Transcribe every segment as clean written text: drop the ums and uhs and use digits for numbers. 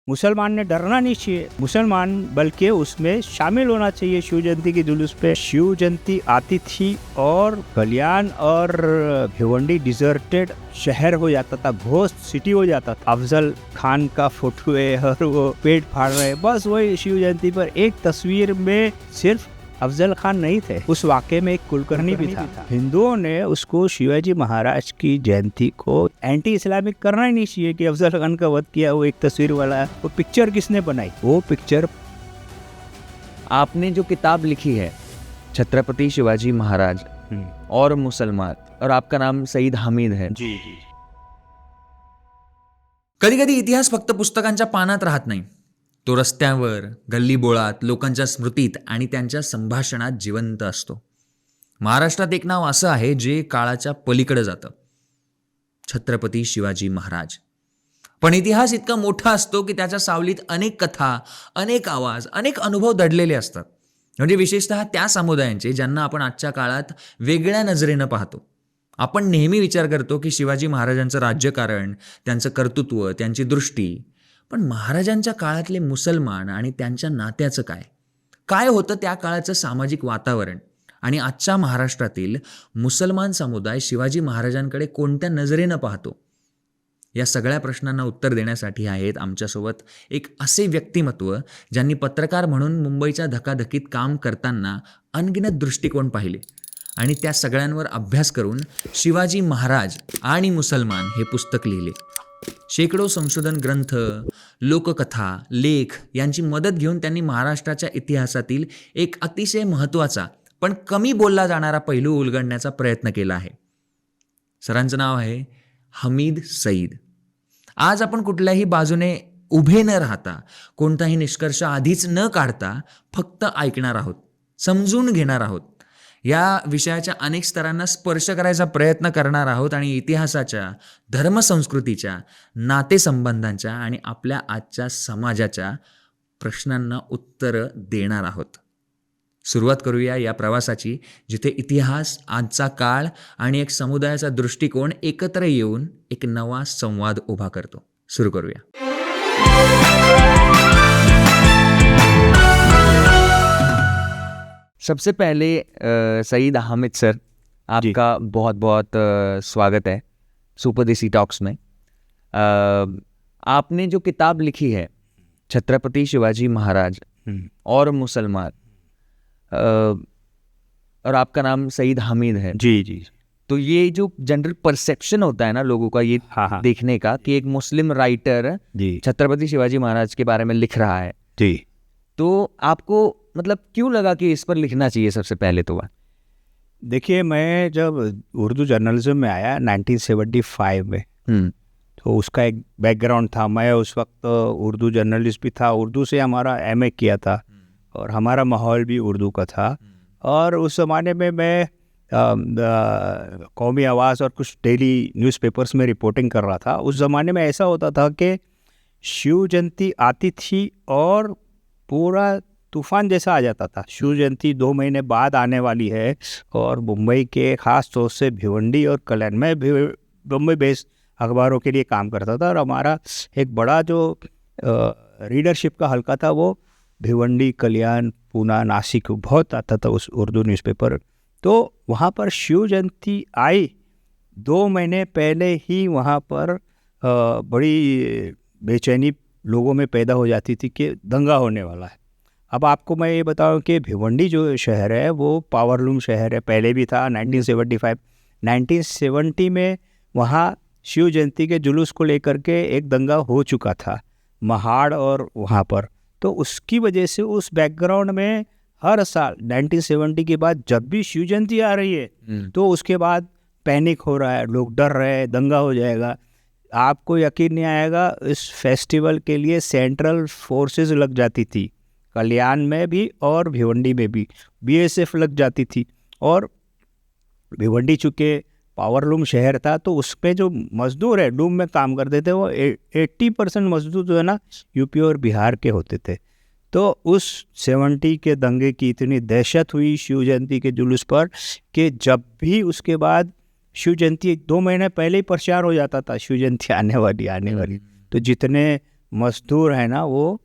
मुसलमान ने डरना नहीं चाहिए, मुसलमान बल्कि उसमें शामिल होना चाहिए शिव जयंती के जुलूस पे। शिव जयंती आती थी और कल्याण और भिवंडी डिजर्टेड शहर हो जाता था, घोस्ट सिटी हो जाता था। अफजल खान का फोटो है और वो पेट फाड़ रहे हैं, बस वही शिव जयंती पर एक तस्वीर में सिर्फ अफजल खान नहीं थे, उस वाक़े में एक कुलकर्णी भी था। हिंदुओं ने उसको शिवाजी महाराज की जयंती को एंटी इस्लामिक करना ही नहीं चाहिए कि अफजल खान का वध किया वो एक तस्वीर वाला है। वो पिक्चर किसने बनाई? वो पिक्चर आपने जो किताब लिखी है छत्रपति शिवाजी महाराज और मुसलमान, और आपका नाम सईद हामिद है। जी। कधी कधी इतिहास फक्त पुस्तकांच्या पानात राहत नाही, तो रस्त्यावर, गल्लीबोळात, लोकांच्या स्मृतीत आणि त्यांच्या संभाषणात जिवंत असतो. महाराष्ट्रात एक नाव असं आहे जे काळाच्या पलीकडे जातं, छत्रपती शिवाजी महाराज. पण इतिहास इतका मोठा असतो की त्याच्या सावलीत अनेक कथा, अनेक आवाज, अनेक अनुभव दडलेले असतात. म्हणजे विशेषतः त्या समुदायांचे ज्यांना आपण आजच्या काळात वेगळ्या नजरेनं पाहतो. आपण नेहमी विचार करतो की शिवाजी महाराजांचं राज्यकारण, त्यांचं कर्तृत्व, त्यांची दृष्टी, पण महाराजांच्या काळातले मुसलमान आणि त्यांच्या नात्याचं काय? काय होतं त्या काळाचं सामाजिक वातावरण? आणि आजच्या महाराष्ट्रातील मुसलमान समुदाय शिवाजी महाराजांकडे कोणत्या नजरेनं पाहतो? या सगळ्या प्रश्नांना उत्तर देण्यासाठी आहेत आमच्यासोबत एक असे व्यक्तिमत्व ज्यांनी पत्रकार म्हणून मुंबईच्या धकाधकीत काम करताना अनगिनत दृष्टिकोन पाहिले आणि त्या सगळ्यांवर अभ्यास करून शिवाजी महाराज आणि मुसलमान हे पुस्तक लिहिले. शेकडो संशोधन ग्रंथ, लोककथा, लेख यांची मदत घेऊन त्यांनी महाराष्ट्राच्या इतिहासातील एक अतिशय महत्त्वाचा पण कमी बोलला जाणारा पैलू उलगडण्याचा प्रयत्न केला आहे. सरांचं नाव आहे हमीद सईद. आज आपण कुठल्याही बाजूने उभे न राहता, कोणताही निष्कर्ष आधीच न काढता फक्त ऐकणार आहोत, समजून घेणार आहोत. या विषयाच्या अनेक स्तरांना स्पर्श करायचा प्रयत्न करणार आहोत आणि इतिहासाच्या, धर्मसंस्कृतीच्या, नातेसंबंधांच्या आणि आपल्या आजच्या समाजाच्या प्रश्नांना उत्तरं देणार आहोत. सुरुवात करूया या प्रवासाची, जिथे इतिहास, आजचा काळ आणि एक समुदायाचा दृष्टिकोन एकत्र येऊन एक नवा संवाद उभा करतो. सुरू करूया. सबसे पहले सईद हामिद सर, आपका बहुत बहुत स्वागत है सुपर देसी टॉक्स में. आपने जो किताब लिखी है छत्रपति शिवाजी महाराज और मुसलमान, और आपका नाम सईद हामिद है. जी. तो ये जो जनरल परसेप्शन होता है ना लोगों का, ये देखने का कि एक मुस्लिम राइटर छत्रपति शिवाजी महाराज के बारे में लिख रहा है जी, तो आपको मतलब क्यों लगा कि इस पर लिखना चाहिए? सबसे पहले तो देखिए, मैं जब उर्दू जर्नलिज्म में आया 1975 में, तो उसका एक बैकग्राउंड था. मैं उस वक्त उर्दू जर्नलिस्ट भी था, उर्दू से हमारा एमए किया था और हमारा माहौल भी उर्दू का था. और उस ज़माने में मैं कौमी आवाज़ और कुछ डेली न्यूज़पेपर्स में रिपोर्टिंग कर रहा था. उस ज़माने में ऐसा होता था कि शिव जयंती आती थी और पूरा तूफान जैसा आ जाता था. शिव जयंती 2 महीने बाद आने वाली है और मुंबई के ख़ास तौर से भिवंडी और कल्याण में मुंबई बेस्ड अखबारों के लिए काम करता था. और हमारा एक बड़ा जो रीडरशिप का हल्का था वो भिवंडी, कल्याण, पूना, नासिक बहुत आता था उस उर्दू न्यूज़पेपर. तो वहाँ पर शिव जयंती आई 2 महीने पहले ही वहाँ पर बड़ी बेचैनी लोगों में पैदा हो जाती थी कि दंगा होने वाला है. अब आपको मैं ये बताऊं कि भिवंडी जो शहर है वो पावरलूम शहर है, पहले भी था. 1970 में वहाँ शिव जयंती के जुलूस को लेकर के एक दंगा हो चुका था महाड़ और वहाँ पर. तो उसकी वजह से उस बैकग्राउंड में हर साल 1970 के बाद जब भी शिव जयंती आ रही है तो उसके बाद पैनिक हो रहा है, लोग डर रहे हैं, दंगा हो जाएगा. आपको यकीन नहीं आएगा, इस फेस्टिवल के लिए सेंट्रल फोर्सेस लग जाती थी, कल्याण में भी और भिवंडी में भी बीएसएफ लग जाती थी. और भिवंडी चूँकि पावरलूम शहर था तो उसमें जो मजदूर है लूम में काम करते थे वो 80% मजदूर जो है ना यूपी और बिहार के होते थे. तो उस 70 के दंगे की इतनी दहशत हुई शिव जयंती के जुलूस पर कि जब भी उसके बाद शिव जयंती 2 महीने पहले ही प्रचार हो जाता था शिव जयंती आने वाली. तो जितने मजदूर है ना वो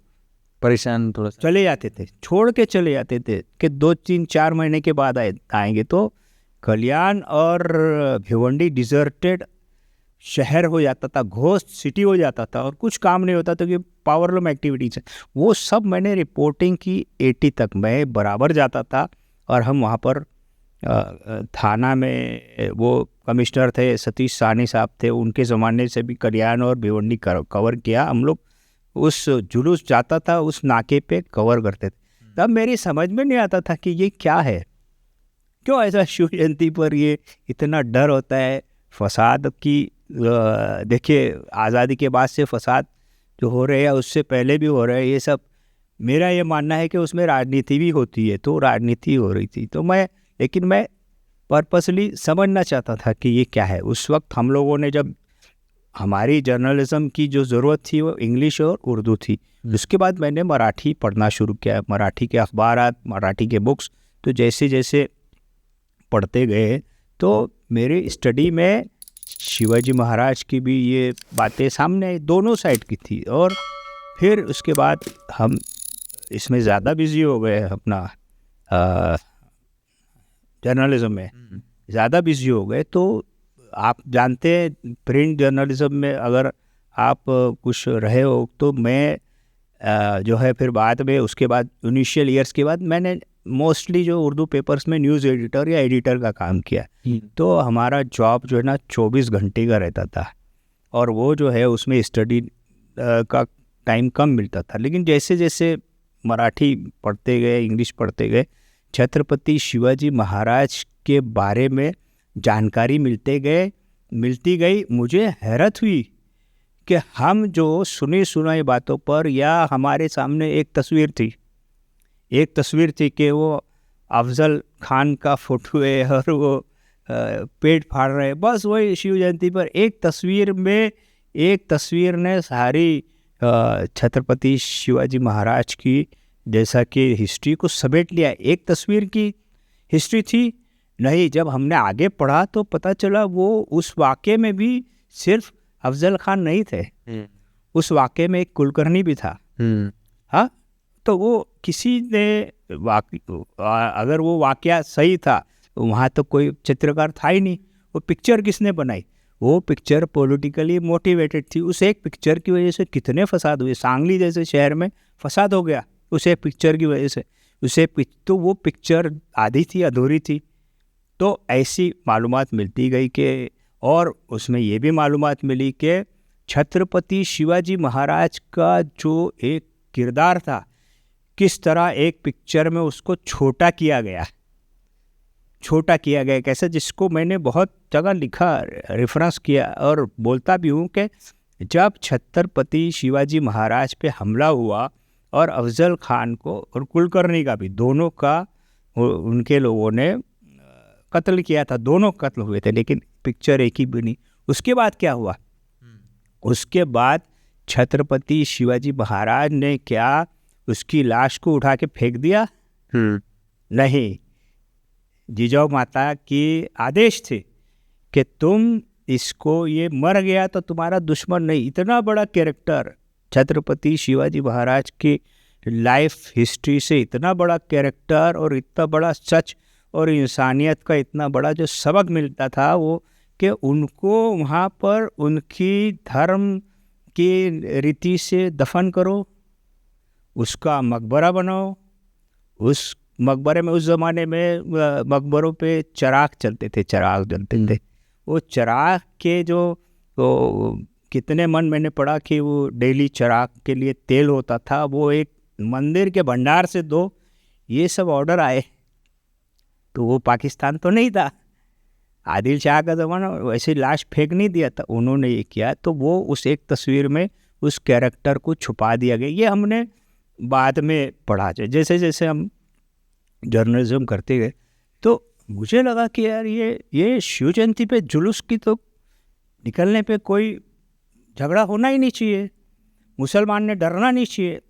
परेशान थोड़ा सा। चले जाते थे, छोड़ के चले जाते थे कि 2-3-4 महीने के बाद आएंगे। तो कल्याण और भिवंडी डिजर्टेड शहर हो जाता था, घोस्ट सिटी हो जाता था और कुछ काम नहीं होता था कि पावरलूम एक्टिविटीज है। वो सब मैंने रिपोर्टिंग की 80 तक, मैं बराबर जाता था। और हम वहाँ पर थाना में वो कमिश्नर थे सतीश साहनी साहब थे, उनके ज़माने से भी कल्याण और भिवंडी कवर किया हम लोग। उस जुलूस जाता था उस नाके पे कवर करते थे। तब मेरी समझ में नहीं आता था कि ये क्या है, क्यों ऐसा शिव जयंती पर ये इतना डर होता है। फसाद की देखिए, आज़ादी के बाद से फसाद जो हो रहे हैं उससे पहले भी हो रहे हैं ये सब। मेरा ये मानना है कि उसमें राजनीति भी होती है, तो राजनीति हो रही थी। तो लेकिन मैं पर्पसली समझना चाहता था कि ये क्या है। उस वक्त हम लोगों ने, जब हमारी जर्नलिज्म की जो ज़रूरत थी वो इंग्लिश और उर्दू थी। उसके बाद मैंने मराठी पढ़ना शुरू किया, मराठी के अखबार, मराठी के बुक्स। तो जैसे जैसे पढ़ते गए तो मेरी स्टडी में शिवाजी महाराज की भी ये बातें सामने दोनों साइड की थी। और फिर उसके बाद हम इसमें ज़्यादा बिजी हो गए, अपना जर्नलिज्म में ज़्यादा बिजी हो गए। तो आप जानते हैं प्रिंट जर्नलिज्म में अगर आप कुछ रहे हो तो मैं जो है फिर बाद में, उसके बाद इनिशियल ईयर्स के बाद मैंने मोस्टली जो उर्दू पेपर्स में न्यूज़ एडिटर या एडिटर का काम किया। तो हमारा जॉब जो है ना 24 घंटे का रहता था और वो जो है उसमें स्टडी का टाइम कम मिलता था। लेकिन जैसे जैसे मराठी पढ़ते गए, इंग्लिश पढ़ते गए, छत्रपति शिवाजी महाराज के बारे में जानकारी मिलती गई। मुझे हैरत हुई कि हम जो सुनी सुनाई बातों पर, या हमारे सामने एक तस्वीर थी कि वो अफजल खान का फोटो है और वो पेट फाड़ रहे हैं, बस वही शिव जयंती पर एक तस्वीर ने सारी छत्रपति शिवाजी महाराज की जैसा कि हिस्ट्री को समेट लिया। एक तस्वीर की हिस्ट्री थी नहीं। जब हमने आगे पढ़ा तो पता चला वो उस वाक़े में भी सिर्फ अफजल खान नहीं थे, उस वाक़े में एक कुलकर्णी भी था। हाँ, तो वो किसी ने अगर वो वाक़या सही था तो वहाँ तो कोई चित्रकार था ही नहीं। वो पिक्चर किसने बनाई? वो पिक्चर पॉलिटिकली मोटिवेटेड थी। उस एक पिक्चर की वजह से कितने फसाद हुए। सांगली जैसे शहर में फसाद हो गया उस एक पिक्चर की वजह से। तो वो पिक्चर आधी थी, अधूरी थी। तो ऐसी मालूमात मिलती गई कि, और उसमें ये भी मालूमात मिली कि छत्रपति शिवाजी महाराज का जो एक किरदार था, किस तरह एक पिक्चर में उसको छोटा किया गया कैसे, जिसको मैंने बहुत जगह लिखा, रेफरेंस किया और बोलता भी हूँ कि जब छत्रपति शिवाजी महाराज पे हमला हुआ और अफजल खान को और कुलकर्णी का भी, दोनों का उनके लोगों ने कत्ल किया था, दोनों कत्ल हुए थे, लेकिन पिक्चर एक ही बनी। उसके बाद क्या हुआ? उसके बाद छत्रपति शिवाजी महाराज ने क्या उसकी लाश को उठा के फेंक दिया? नहीं, जिजाऊ माता की आदेश थे कि तुम इसको, ये मर गया तो तुम्हारा दुश्मन नहीं। इतना बड़ा कैरेक्टर छत्रपति शिवाजी महाराज की लाइफ हिस्ट्री से, इतना बड़ा कैरेक्टर और इतना बड़ा सच और इंसानियत का इतना बड़ा जो सबक मिलता था, वो कि उनको वहाँ पर उनकी धर्म की रीति से दफन करो, उसका मकबरा बनाओ। उस मकबरे में, उस ज़माने में मकबरों पे चिराग जलते थे। वो चिराग के जो कितने मन मैंने पढ़ा कि वो डेली चिराग के लिए तेल होता था, वो एक मंदिर के भंडार से दो। ये सब ऑर्डर आए तो वो पाकिस्तान तो नहीं था, आदिल शाह का ज़माना, वैसे लाश फेंक नहीं दिया था, उन्होंने ये किया। तो वो उस एक तस्वीर में उस कैरेक्टर को छुपा दिया गया। ये हमने बाद में पढ़ा। जैसे जैसे हम जर्नलिज्म करते गए तो मुझे लगा कि यार ये शिव जयंती पे जुलूस की तो निकलने पे कोई झगड़ा होना ही नहीं चाहिए, मुसलमान ने डरना नहीं चाहिए,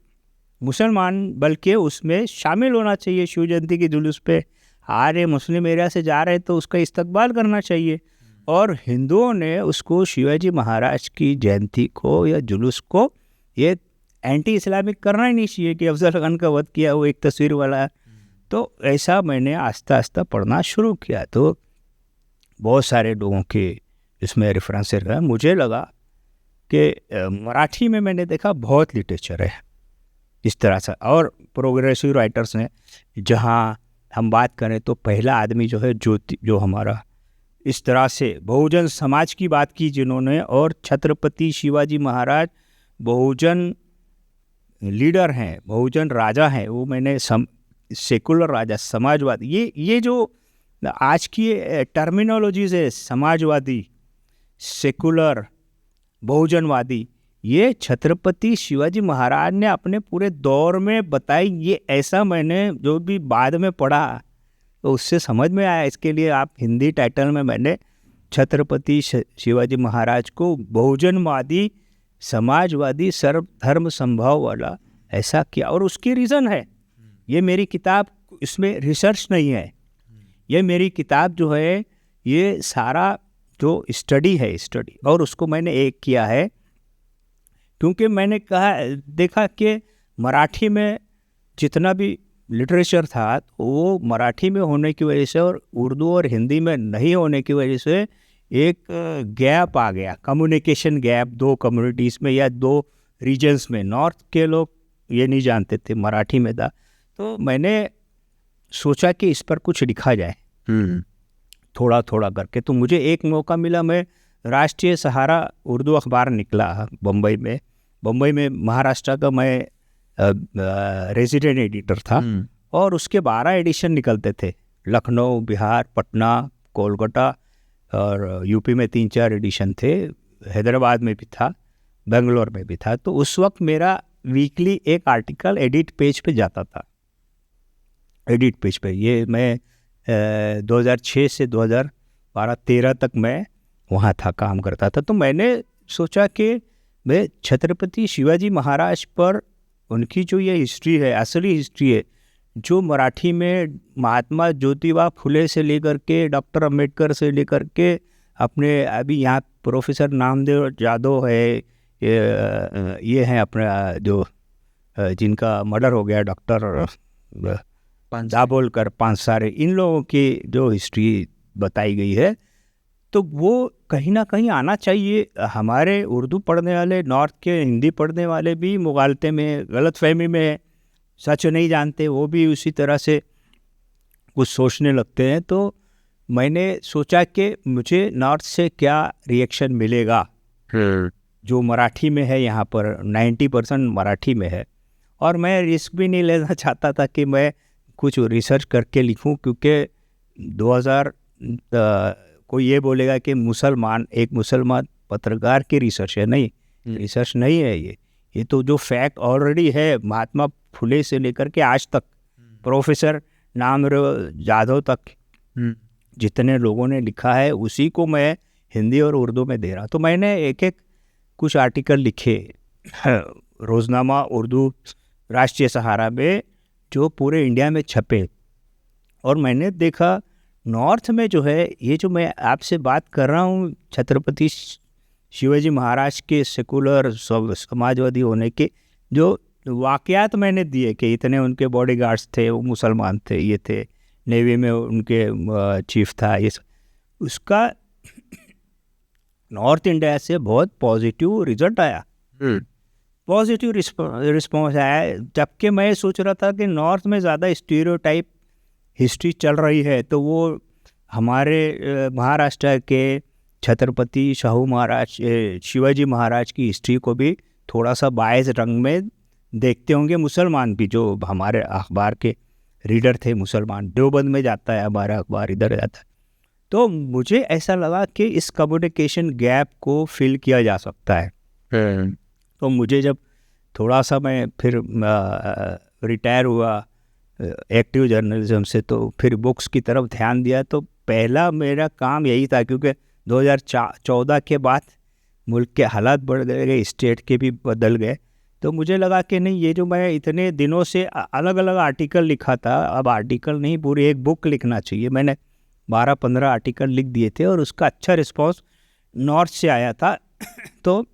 मुसलमान बल्कि उसमें शामिल होना चाहिए। शिव जयंती की जुलूस पे आ रहे मुस्लिम एरिया से जा रहे तो उसका इस्तकबाल करना चाहिए। और हिंदुओं ने उसको शिवाजी महाराज की जयंती को या जुलूस को ये एंटी इस्लामिक करना ही नहीं चाहिए कि अफजल खान का वध किया वो एक तस्वीर वाला। तो ऐसा मैंने आस्ता आस्ता पढ़ना शुरू किया, तो बहुत सारे लोगों के इसमें रेफरेंसेस है। मुझे लगा कि मराठी में मैंने देखा बहुत लिटरेचर है इस तरह से, और प्रोग्रेसिव राइटर्स हैं। जहाँ हम बात करें तो पहला आदमी जो है ज्योति, जो हमारा इस तरह से बहुजन समाज की बात की जिन्होंने, और छत्रपति शिवाजी महाराज बहुजन लीडर हैं, बहुजन राजा हैं। वो मैंने सेकुलर राजा, समाजवादी, ये जो आज की टर्मिनोलॉजीज है, समाजवादी, सेकुलर, बहुजनवादी, ये छत्रपति शिवाजी महाराज ने अपने पूरे दौर में बताई। ये ऐसा मैंने जो भी बाद में पढ़ा तो उससे समझ में आया। इसके लिए आप हिंदी टाइटल में मैंने छत्रपति शिवाजी महाराज को बहुजनवादी, समाजवादी, सर्वधर्म संभाव वाला ऐसा किया। और उसकी रीज़न है, ये मेरी किताब, इसमें रिसर्च नहीं है, ये मेरी किताब जो है ये सारा जो स्टडी है, स्टडी, और उसको मैंने एक किया है क्योंकि मैंने देखा कि मराठी में जितना भी लिटरेचर था वो मराठी में होने की वजह से और उर्दू और हिंदी में नहीं होने की वजह से एक गैप आ गया, कम्युनिकेशन गैप दो कम्युनिटीज़ में या दो रीजन्स में। नॉर्थ के लोग ये नहीं जानते थे मराठी में था, तो मैंने सोचा कि इस पर कुछ लिखा जाए थोड़ा थोड़ा करके। तो मुझे एक मौका मिला, मैं राष्ट्रीय सहारा उर्दू अखबार निकला बम्बई में महाराष्ट्र का मैं रेजिडेंट एडिटर था, और उसके 12 एडिशन निकलते थे, लखनऊ, बिहार, पटना, कोलकाता, और यूपी में 3-4 एडिशन थे, हैदराबाद में भी था, बेंगलोर में भी था। तो उस वक्त मेरा वीकली एक आर्टिकल एडिट पेज पे जाता था, एडिट पेज पे। ये मैं 2006 से 2012-13 तक मैं वहाँ था, काम करता था। तो मैंने सोचा कि मैं छत्रपति शिवाजी महाराज पर उनकी जो ये हिस्ट्री है, असली हिस्ट्री है, जो मराठी में महात्मा ज्योतिबा फुले से लेकर के डॉक्टर अंबेडकर से लेकर के अपने अभी यहाँ प्रोफेसर नामदेव जादव है, ये हैं अपने जो जिनका मर्डर हो गया, डॉक्टर दाभोलकर, पांसारे, इन लोगों की जो हिस्ट्री बताई गई है, तो वो कहीं ना कहीं आना चाहिए। हमारे उर्दू पढ़ने वाले, नॉर्थ के हिंदी पढ़ने वाले भी मुगालते में, गलतफहमी में, सच नहीं जानते, वो भी उसी तरह से कुछ सोचने लगते हैं। तो मैंने सोचा कि मुझे नॉर्थ से क्या रिएक्शन मिलेगा, जो मराठी में है, यहाँ पर 90% मराठी में है, और मैं रिस्क भी नहीं लेना चाहता था कि मैं कुछ रिसर्च करके लिखूं, क्योंकि 2000 कोई ये बोलेगा कि एक मुसलमान पत्रकार की रिसर्च है। नहीं, रिसर्च नहीं है ये तो जो फैक्ट ऑलरेडी है, महात्मा फुले से लेकर के आज तक, प्रोफेसर नामदेव जादव तक, जितने लोगों ने लिखा है उसी को मैं हिंदी और उर्दू में दे रहा। तो मैंने एक कुछ आर्टिकल लिखे रोज़नामा उर्दू राष्ट्रीय सहारा में, जो पूरे इंडिया में छपे, और मैंने देखा नॉर्थ में जो है, ये जो मैं आपसे बात कर रहा हूँ छत्रपति शिवाजी महाराज के सेकुलर समाजवादी होने के जो वाक़यात मैंने दिए कि इतने उनके बॉडीगार्ड्स थे, वो मुसलमान थे, ये थे, नेवी में उनके चीफ था, ये उसका नॉर्थ इंडिया से बहुत पॉजिटिव रिजल्ट आया, पॉजिटिव रिस्पॉन्स आया। जबकि मैं सोच रहा था कि नॉर्थ में ज़्यादा स्टीरियोटाइप हिस्ट्री चल रही है, तो वो हमारे महाराष्ट्र के छत्रपति शिवाजी महाराज की हिस्ट्री को भी थोड़ा सा बायस रंग में देखते होंगे मुसलमान भी, जो हमारे अखबार के रीडर थे मुसलमान। देवबंद में जाता है हमारा अखबार, इधर जाता है। तो मुझे ऐसा लगा कि इस कम्युनिकेशन गैप को फिल किया जा सकता है। तो मुझे जब थोड़ा सा मैं फिर रिटायर हुआ एक्टिव जर्नलिज्म से, तो फिर बुक्स की तरफ ध्यान दिया। तो पहला मेरा काम यही था, क्योंकि 2014 के बाद मुल्क के हालात बदल गए, स्टेट के भी बदल गए। तो मुझे लगा कि नहीं, ये जो मैं इतने दिनों से अलग अलग आर्टिकल लिखा था, अब आर्टिकल नहीं, पूरी एक बुक लिखना चाहिए। मैंने 12-15 आर्टिकल लिख दिए थे और उसका अच्छा रिस्पॉन्स नॉर्थ से आया था। तो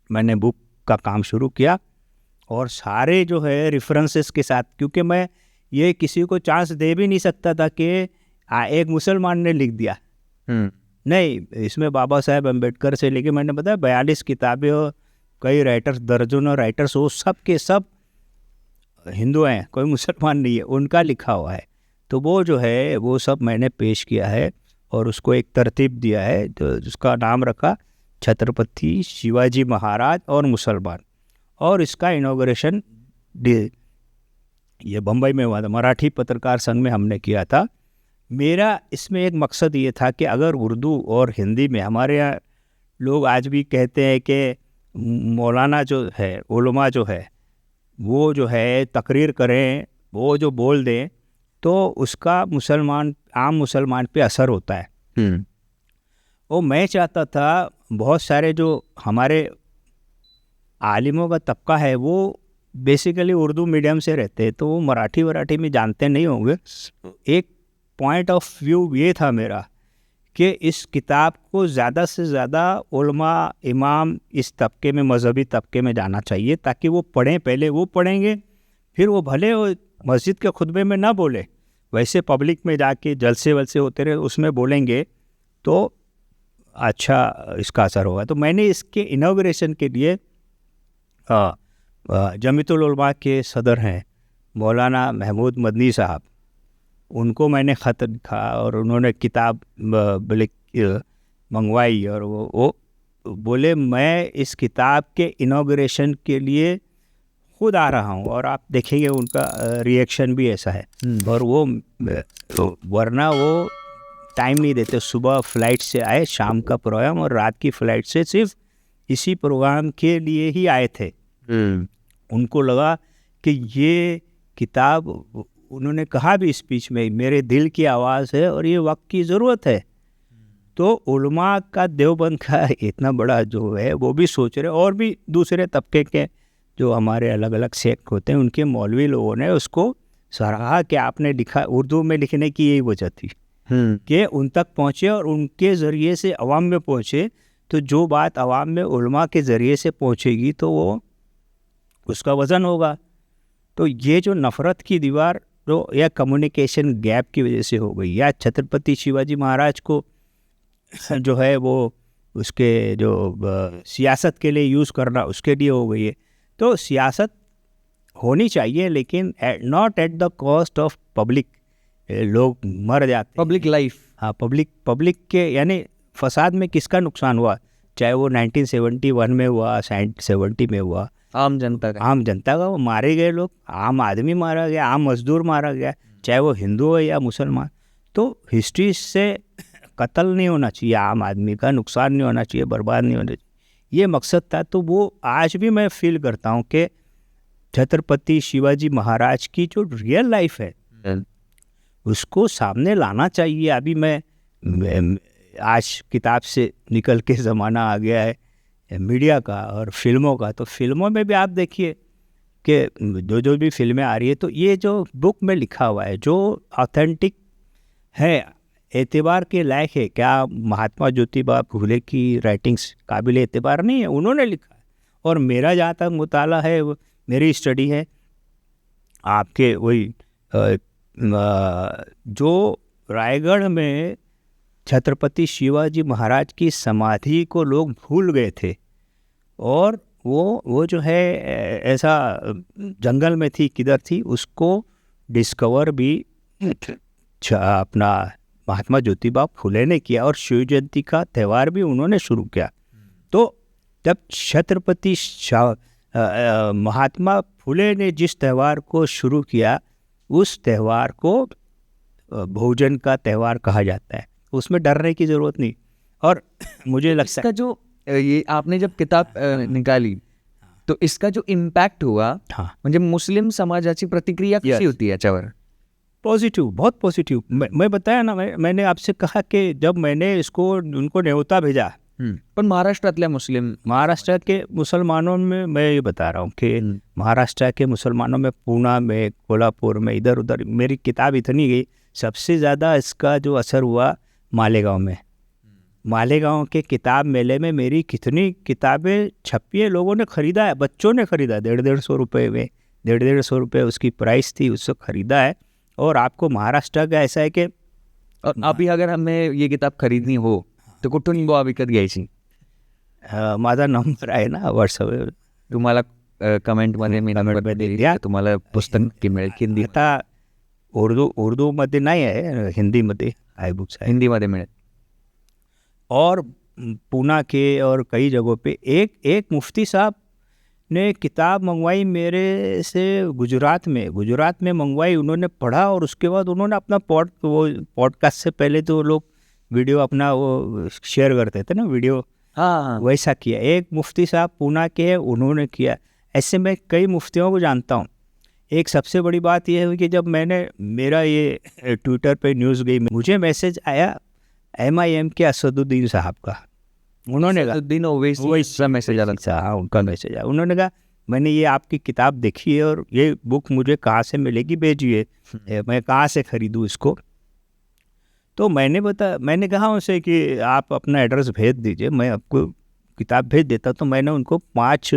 मैंने बुक का काम शुरू किया और सारे जो है रेफरेंसेस के साथ, क्योंकि मैं ये किसी को चांस दे भी नहीं सकता था कि एक मुसलमान ने लिख दिया। नहीं, इसमें बाबा साहेब अम्बेडकर से लेके मैंने बताया 42 किताबें और कई राइटर्स, दर्जनों राइटर्स, वो सब के सब हिंदू हैं, कोई मुसलमान नहीं है, उनका लिखा हुआ है। तो वो जो है वो सब मैंने पेश किया है और उसको एक तरतीब दिया है, तो जिसका नाम रखा छत्रपति शिवाजी महाराज और मुसलमान। और इसका इनॉग्रेशन ये बम्बई में हुआ था, मराठी पत्रकार संघ में हमने किया था। मेरा इसमें एक मकसद ये था कि अगर उर्दू और हिंदी में, हमारे यहाँ लोग आज भी कहते हैं कि मौलाना जो है, उलमा जो है, वो जो है तकरीर करें, वो जो बोल दें तो उसका मुसलमान, आम मुसलमान पे असर होता है। और मैं चाहता था बहुत सारे जो हमारे आलिमों का तबका है वो बेसिकली उर्दू मीडियम से रहते हैं, तो वो मराठी में जानते नहीं होंगे। एक पॉइंट ऑफ व्यू ये था मेरा कि इस किताब को ज़्यादा से ज़्यादा उलमा, इमाम, इस तबके में, मजहबी तबके में जाना चाहिए, ताकि वो पढ़ें। पहले वो पढ़ेंगे, फिर वो भले वो मस्जिद के खुतबे में ना बोले, वैसे पब्लिक में जाके जलसे वलसे होते रहे उसमें बोलेंगे तो अच्छा इसका असर होगा। तो मैंने इसके इनॉग्रेशन के लिए जमीयतुल उलमा के सदर हैं मौलाना महमूद मदनी साहब, उनको मैंने ख़त लिखा और उन्होंने किताब मंगवाई और वो बोले मैं इस किताब के इनॉग्रेशन के लिए खुद आ रहा हूँ। और आप देखेंगे उनका रिएक्शन भी ऐसा है। और वो वरना वो टाइम नहीं देते, सुबह फ़्लाइट से आए, शाम का प्रोग्राम, और रात की फ़्लाइट से सिर्फ इसी प्रोग्राम के लिए ही आए थे। उनको लगा कि ये किताब, उन्होंने कहा भी स्पीच में, मेरे दिल की आवाज़ है और ये वक्त की ज़रूरत है। तो उलमा का, देवबंद का इतना बड़ा जो है वो भी सोच रहे, और भी दूसरे तबके के जो हमारे अलग अलग सेक्ट होते हैं उनके मौलवी लोगों ने उसको सराहा कि आपने लिखा। उर्दू में लिखने की यही वजह थी कि उन तक पहुँचे और उनके ज़रिए से अवाम में पहुँचे। तो जो बात अवाम में उलमा के ज़रिए से पहुँचेगी तो वो उसका वज़न होगा। तो ये जो नफ़रत की दीवार जो या कम्युनिकेशन गैप की वजह से हो गई, या छत्रपति शिवाजी महाराज को जो है वो उसके जो सियासत के लिए यूज़ करना उसके लिए हो गई है। तो सियासत होनी चाहिए लेकिन not at the cost of public. लोग मर जाते, पब्लिक लाइफ। हाँ, पब्लिक के, यानी फसाद में किसका नुकसान हुआ, चाहे वो 1971 में हुआ, 70 में हुआ, आम जनता का वो मारे गए लोग, आम आदमी मारा गया, आम मजदूर मारा गया, चाहे वो हिंदू हो या मुसलमान। तो हिस्ट्री से कत्ल नहीं होना चाहिए, आम आदमी का नुकसान नहीं होना चाहिए, बर्बाद नहीं होना चाहिए, ये मकसद था। तो वो आज भी मैं फील करता हूँ कि छत्रपति शिवाजी महाराज की जो रियल लाइफ है उसको सामने लाना चाहिए। अभी मैं आज किताब से निकल के ज़माना आ गया है मीडिया का और फिल्मों का। तो फिल्मों में भी आप देखिए कि जो भी फिल्में आ रही है, तो ये जो बुक में लिखा हुआ है जो ऑथेंटिक है, एतबार के लायक है। क्या महात्मा ज्योतिबा फुले की राइटिंग्स काबिल एतबार नहीं है? उन्होंने लिखा है। और मेरा जहाँ तक मुताला है, मेरी स्टडी है, आपके वही जो रायगढ़ में छत्रपति शिवाजी महाराज की समाधि को लोग भूल गए थे, और वो जो है ऐसा जंगल में थी, किधर थी, उसको डिस्कवर भी अपना महात्मा ज्योतिबा फुले ने किया, और शिव जयंती का त्यौहार भी उन्होंने शुरू किया। तो जब छत्रपति महात्मा फुले ने जिस त्यौहार को शुरू किया, उस त्यौहार को भोजन का त्यौहार कहा जाता है, उसमें डरने की ज़रूरत नहीं। और मुझे लगता है इसका जो ये आपने जब किताब निकाली तो इसका जो इम्पॅक्ट हुआ, म्हणजे मुस्लिम समाजाची प्रतिक्रिया कशी होती याच्यावर? पॉजिटिव, बहुत पॉजिटिव। मैं बताया ना, मैंने आपसे कहा कि जब मैंने इसको उनको न्योता भेजा, पण महाराष्ट्रातल्या महाराष्ट्र के मुसलमानों में मैं ये बता रहा हूँ कि महाराष्ट्र के मुसलमानों में, पूना में, कोल्हापुर में, इधर उधर मेरी किताब इतनी गई। सबसे ज़्यादा इसका जो असर हुआ मालेगांव में, मालेगांव के किताब मेले में मेरी कितनी किताबें छपी है, लोगों ने खरीदा है, बच्चों ने खरीदा, 150 रुपये में, 150 रुपये उसकी प्राइस थी, उससे खरीदा है। और आपको महाराष्ट्र का ऐसा है की अभी अगर हमें ये किताब खरीदनी हो तर कुठून विकत घ्यायची? माझा नंबर आहे ना व्हॉट्सअपवर, तुम्हाला कमेंटमध्ये मी कमेंटमध्ये द्या. तुम्हाला पुस्तक मिळेल. हिंदी आता उर्दूमध्ये नाही आहे, हिंदीमध्ये आय बुक्स आहे, हिंदीमध्ये मिळेल. और पूना के और कई जगहों पे एक मुफ्ती साहब ने किताब मंगवाई मेरे से गुजरात में मंगवाई, उन्होंने पढ़ा और उसके बाद उन्होंने अपना पॉडकास्ट से पहले तो लोग वीडियो अपना वो शेयर करते थे ना वीडियो, हाँ, वैसा किया. एक मुफ्ती साहब पूना के हैं, उन्होंने किया. ऐसे मैं कई मुफ्तियों को जानता हूँ. एक सबसे बड़ी बात यह है कि जब मैंने मेरा ये ट्विटर पे न्यूज़ गई, मुझे मैसेज आया MIM के असदुद्दीन साहब का. उन्होंने कहा ओवैसी मैसेज आला. हाँ, उनका मैसेज आया. उन्होंने कहा मैंने ये आपकी किताब देखी है और ये बुक मुझे कहाँ से मिलेगी, भेजिए, मैं कहाँ से खरीदूँ इसको. तो मैंने कहा उनसे कि आप अपना एड्रेस भेज दीजिए, मैं आपको किताब भेज देता. तो मैंने उनको 5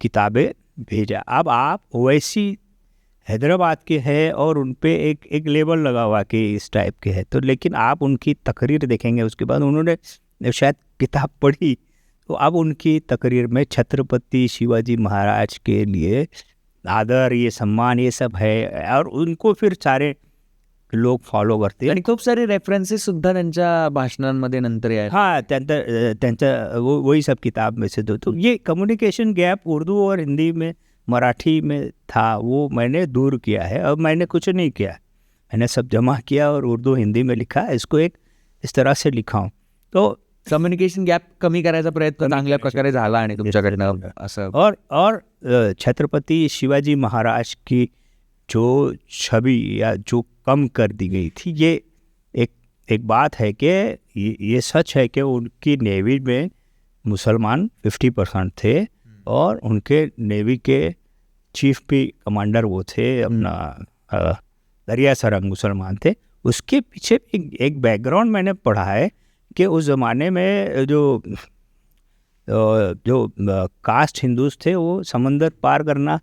किताबें भेजा. अब आप ओवैसी हैदराबाद के हैं और उन पे एक लेबल लगा हुआ कि इस टाइप के है, तो लेकिन आप उनकी तकरीर देखेंगे, उसके बाद उन्होंने शायद किताब पढ़ी, तो अब उनकी तकरीर में छत्रपति शिवाजी महाराज के लिए आदर, ये सम्मान, ये सब है, और उनको फिर सारे लोग फॉलो करते. आणि खूप सारे रेफरन्सेस सुद्धा त्यांच्या भाषणांमध्ये नंतर आहे. हाँ, त्यांचा वही सब किताब में से तो ये कम्युनिकेशन गैप उर्दू और हिंदी में, मराठी में था, वो मैंने दूर किया है. अब मैंने कुछ नहीं किया, मैंने सब जमा किया और उर्दू हिंदी में लिखा, इसको एक इस तरह से लिखा हूँ. तो कम्युनिकेशन गॅप कमी करायचा प्रयत्न चांगल्या प्रकारे झाला आणि तुमच्याकडनं असं. और छत्रपति शिवाजी महाराज की जो छवि या जो कम कर दी गई थी, ये एक बात है कि ये सच है कि उनकी नेवी में मुसलमान 50% थे और उनके नेवी के चीफ भी कमांडर वो थे, अपना दरिया सरंग मुसलमान थे. उसके पीछे एक बैकग्राउंड मैंने पढ़ा है कि उस ज़माने में जो कास्ट हिंदूज थे वो समंदर पार करना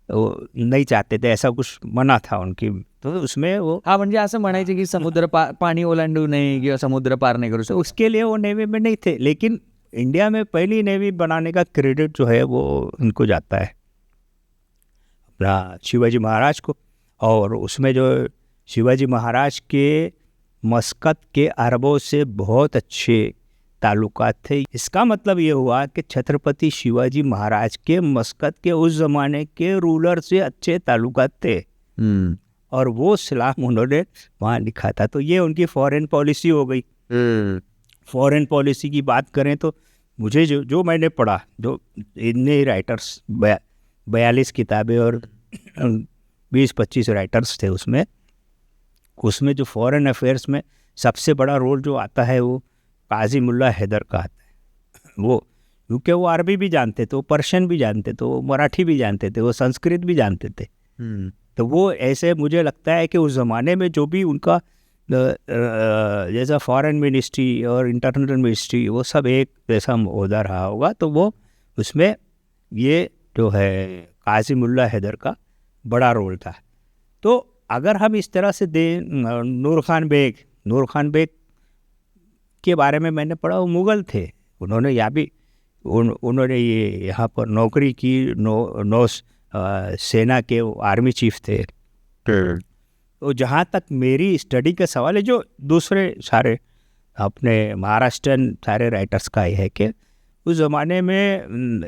नहीं चाहते थे, ऐसा कुछ मना था उनकी. तो उसमें वो हा, म्हणजे असं म्हणायचे की समुद्र पाणी ओलांडू नये किंवा समुद्र पार नहीं करू तो उसके लिए वो नेवी में नहीं थे. लेकिन इंडिया में पहली नेवी बनाने का क्रेडिट जो है वो उनको जाता है, अपना शिवाजी महाराज को. और उसमें जो शिवाजी महाराज के मस्कत के अरबों से बहुत अच्छे ताल्लुकात थे. इसका मतलब ये हुआ कि छत्रपति शिवाजी महाराज के मस्कत के उस ज़माने के रूलर से अच्छे ताल्लुकात थे, और वो सलाम उन्होंने वहाँ लिखा था. तो ये उनकी फॉरेन पॉलिसी हो गई. फॉरेन पॉलिसी की बात करें तो मुझे जो मैंने पढ़ा, जो इतने राइटर्स 42 किताबें और 20-25 राइटर्स थे, उसमें जो फॉरेन अफेयर्स में सबसे बड़ा रोल जो आता है वो काजी मुल्ला हैदर का आता है. वो क्योंकि वो अरबी भी जानते थे, वो पर्शियन भी जानते थे, वो मराठी भी जानते थे, वो संस्कृत भी जानते थे. तो वो ऐसे मुझे लगता है कि उस ज़माने में जो भी उनका जैसा फॉरेन मिनिस्ट्री और इंटरनल मिनिस्ट्री, वो सब एक जैसा ओहदा रहा होगा. तो वो उसमें ये जो है काजी मुल्ला हैदर का बड़ा रोल था. तो अगर हम इस तरह से दें, नूर खान बेग के बारे में मैंने पढ़ा, वो मुग़ल थे. उन्होंने उन्होंने ये यहाँ पर नौकरी की, नौ सेना के आर्मी चीफ थे. तो जहाँ तक मेरी स्टडी का सवाल है, जो दूसरे सारे अपने महाराष्ट्रन सारे राइटर्स का है कि उस ज़माने में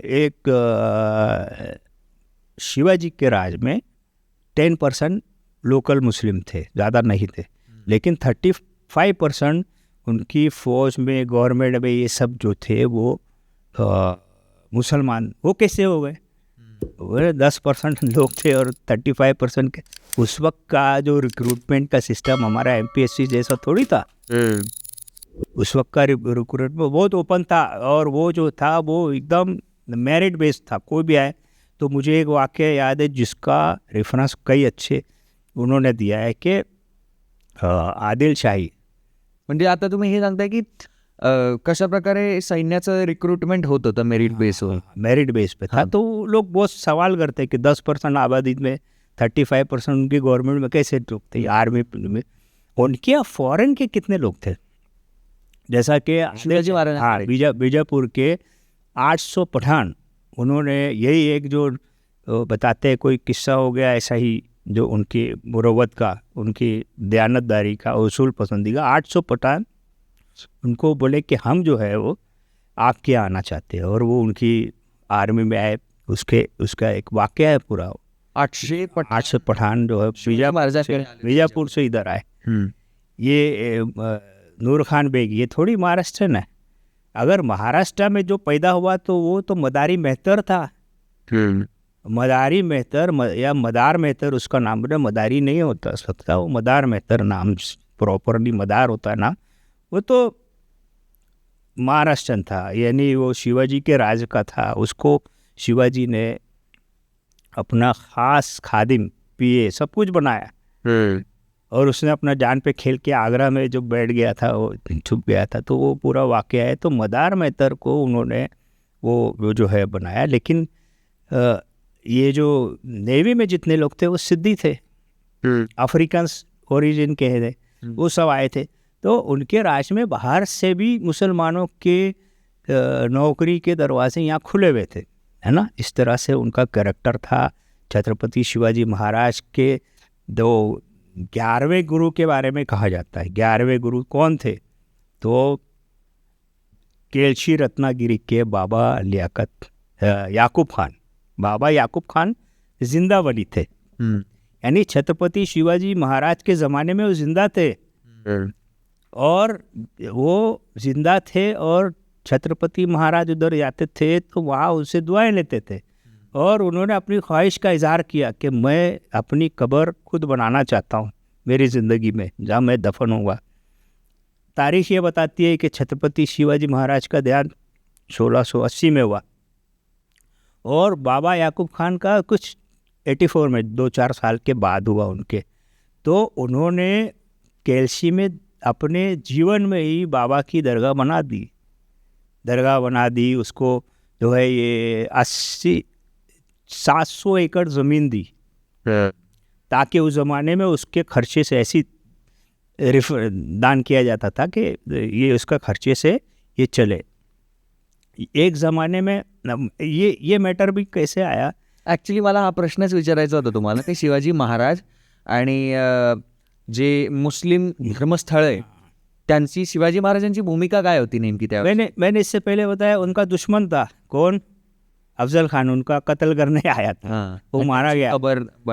एक शिवाजी के राज में 10% लोकल मुस्लिम थे, ज़्यादा नहीं थे. लेकिन 35% उनकी फ़ौज में, गवर्नमेंट में, ये सब जो थे वो मुसलमान. वो कैसे हो गए? वो 10% लोग थे और 35% के. उस वक्त का जो रिक्रूटमेंट का सिस्टम हमारा MPSC जैसा थोड़ी था. उस वक्त का रिक्रूटमेंट बहुत ओपन था, और वो जो था वो एकदम मेरिट बेस्ड था, कोई भी आए. तो मुझे एक वाक़या याद है जिसका रेफरेंस कई अच्छे उन्होंने दिया है कि आदिल शाही. म्हणजे आता तुम्ही हे सांगताय की कशा प्रकारे सैन्याचं रिक्रुटमेंट होत होतं मेरिट बेसवर? मेरिट बेस पे था। हाँ। तो लोग बहुत सवाल करते कि 10% आबादी में 35% उनकी गवर्नमेंट में कैसे लोग थे आर्मी में। उनके यहाँ फॉरेन के कितने लोग थे, जैसा कि शिवाजी महाराज। हाँ, बीजापुर के 800 पठान, उन्होंने यही एक जो बताते हैं कोई किस्सा हो गया ऐसा ही, जो उनकी मुरवत का, उनकी दयानतदारी का, उसूल पसंदी का, 800 पठान उनको बोले कि हम जो है वो आपके यहाँ आना चाहते हैं, और वो उनकी आर्मी में आए। उसका एक वाक़या है पूरा। 800 पठान जो है बीजापुर से इधर आए। ये नूर खान बेग, ये थोड़ी महाराष्ट्र है। अगर महाराष्ट्र में जो पैदा हुआ तो वो तो मदारी मेहतर था। मदारी मेहतर या मदार मेहतर उसका नाम है, मदारी नहीं होता सकता, वो मदार मेहतर नाम, प्रॉपरली मदार होता है नाम। वो तो महाराष्ट्रन था, यानी वो शिवाजी के राज का था। उसको शिवाजी ने अपना ख़ास खादिम, पीए, सब कुछ बनाया। और उसने अपना जान पे खेल के आगरा में जो बैठ गया था, वो छुप गया था। तो वो पूरा वाक़या है। तो मदार मेहतर को उन्होंने वो जो है बनाया। लेकिन ये जो नेवी में जितने लोग थे वो सिद्धी थे, अफ्रीकन ओरिजिन के थे, वो सब आए थे। तो उनके राज में बाहर से भी मुसलमानों के नौकरी के दरवाजे यहाँ खुले हुए थे, है ना। इस तरह से उनका कैरेक्टर था। छत्रपति शिवाजी महाराज के 11वें गुरु के बारे में कहा जाता है। 11वें गुरु कौन थे? तो केलशी रत्नागिरी के बाबा याकूब खान, बाबा याकूब खान जिंदा वली थे। यानी छत्रपति शिवाजी महाराज के ज़माने में वो जिंदा थे, और वो जिंदा थे, और छत्रपति महाराज उधर जाते थे तो वहाँ उनसे दुआएं लेते थे। और उन्होंने अपनी ख्वाहिश का इजहार किया कि मैं अपनी कब्र खुद बनाना चाहता हूँ मेरी ज़िंदगी में, जहाँ मैं दफन होऊंगा। तारीख ये बताती है कि छत्रपति शिवाजी महाराज का देहांत 1680 में हुआ, और बाबा याकूब खान का कुछ 84 में, 2-4 साल के बाद हुआ उनके। तो उन्होंने केलसी में अपने जीवन में ही बाबा की दरगाह बना दी। उसको जो है ये 700 एकड़ ज़मीन दी, ताकि उस ज़माने में उसके खर्चे से ऐसी दान किया जाता था कि ये उसका खर्चे से ये चले। एक ज़माने में ये मैटर भी कैसे आया? ॲक्च्युली मला हा प्रश्नच विचारायचा होता तुम्हाला की शिवाजी महाराज आणि जे मुस्लिम धर्मस्थळ आहे त्यांची शिवाजी महाराजांची भूमिका काय होती नेमकी त्या? मैंने इससे पहले बताया, उनका दुश्मन था कौन? अफजल खान उनका कत्ल करने आया था। वो मारा गया,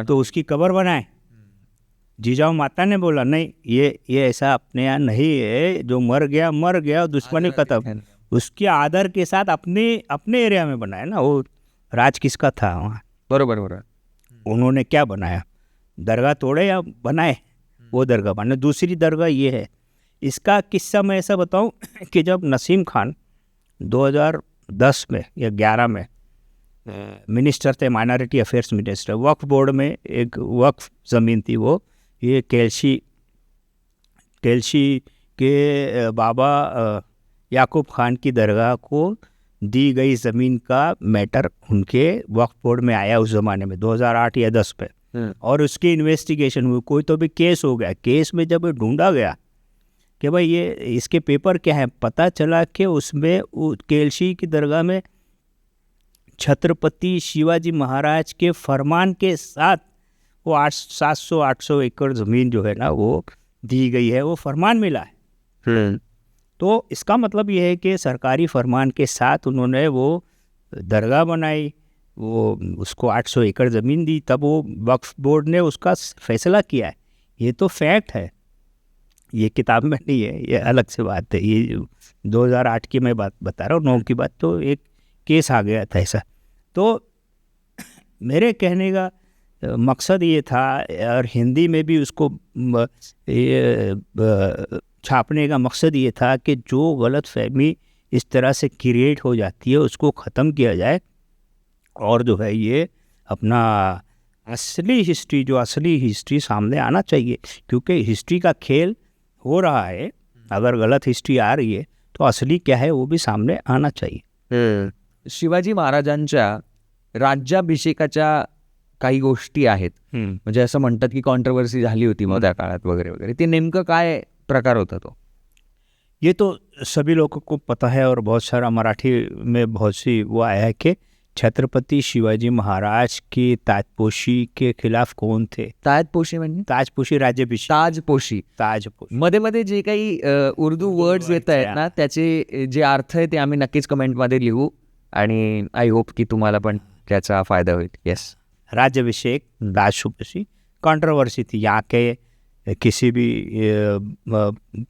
तो उसकी कब्र बनाए। जीजाऊ माता ने बोला नहीं, ये ऐसा अपने यहाँ नहीं है, जो मर गया, दुश्मनी खत्म। उसके आदर के साथ अपने एरिया में बनाया ना। वो राज किसका था वहाँ? बरोबर। उन्होंने क्या बनाया? दरगाह तोड़े या बनाए? वो दरगाह बने। दूसरी दरगाह ये है। इसका किस्सा मैं ऐसा बताऊं कि जब नसीम खान 2010 में या 11 में मिनिस्टर थे, माइनॉरिटी अफेयर्स मिनिस्टर, वक्फ बोर्ड में एक वक्फ ज़मीन थी, वो ये केलशी के बाबा याकूब खान की दरगाह को दी गई ज़मीन का मैटर उनके वक्फ बोर्ड में आया उस ज़माने में 2008 या 10 पे। और उसकी इन्वेस्टिगेशन हुई, कोई तो भी केस हो गया। केस में जब ढूंढा गया कि भाई ये इसके पेपर क्या है, पता चला कि उसमें केलशी की दरगाह में छत्रपति शिवाजी महाराज के फरमान के साथ वो 700-800 एकड़ ज़मीन जो है ना वो दी गई है, वो फरमान मिला है। तो इसका मतलब ये है कि सरकारी फरमान के साथ उन्होंने वो दरगाह बनाई, वो उसको 800 एकड़ ज़मीन दी, तब वो वक्फ बोर्ड ने उसका फैसला किया है। ये तो फैक्ट है, ये किताब में नहीं है, ये अलग से बात है। ये 2008 की मैं बात बता रहा हूँ, 9 की बात। तो एक केस आ गया था ऐसा। तो मेरे कहने का मकसद ये था, और हिंदी में भी उसको छापने का मकसद ये था कि जो गलत फहमी इस तरह से क्रिएट हो जाती है उसको ख़त्म किया जाए, और जो है ये अपना असली हिस्ट्री सामने आना चाहिए। क्योंकि हिस्ट्री का खेल हो रहा है, अगर गलत हिस्ट्री आ रही है तो असली क्या है वो भी सामने आना चाहिए. शिवाजी महाराजांच्या राज्याभिषेकाच्या काही गोष्टी आहेत, म्हणजे असं म्हणतात की कॉन्ट्रोवर्सी झाली होती मग त्या काळात वगैरे वगैरे, ते नेमकं काय प्रकार होता तो? ये तो सभी लोगों को पता है और बहुत सारा मराठी में बहुत सी वो आया है कि छत्रपति शिवाजी महाराज की ताजपोशी के खिलाफ कौन थे. ताजपोशी म्हणजे ताजपोशी राज्याभिषेक. ताजपोशी. ताजपोशी मध्ये मध्ये जे काही उर्दू वर्ड्स येत आहेत ना, त्याचे जे अर्थ आहे ते आम्ही नक्कीच कमेंटमध्ये लिहू आणि आय होप की तुम्हाला पण त्याचा फायदा होईल. येस. राज्याभिषेक ताजपोशी कंट्रोवर्सी थी यहाँ के किसी भी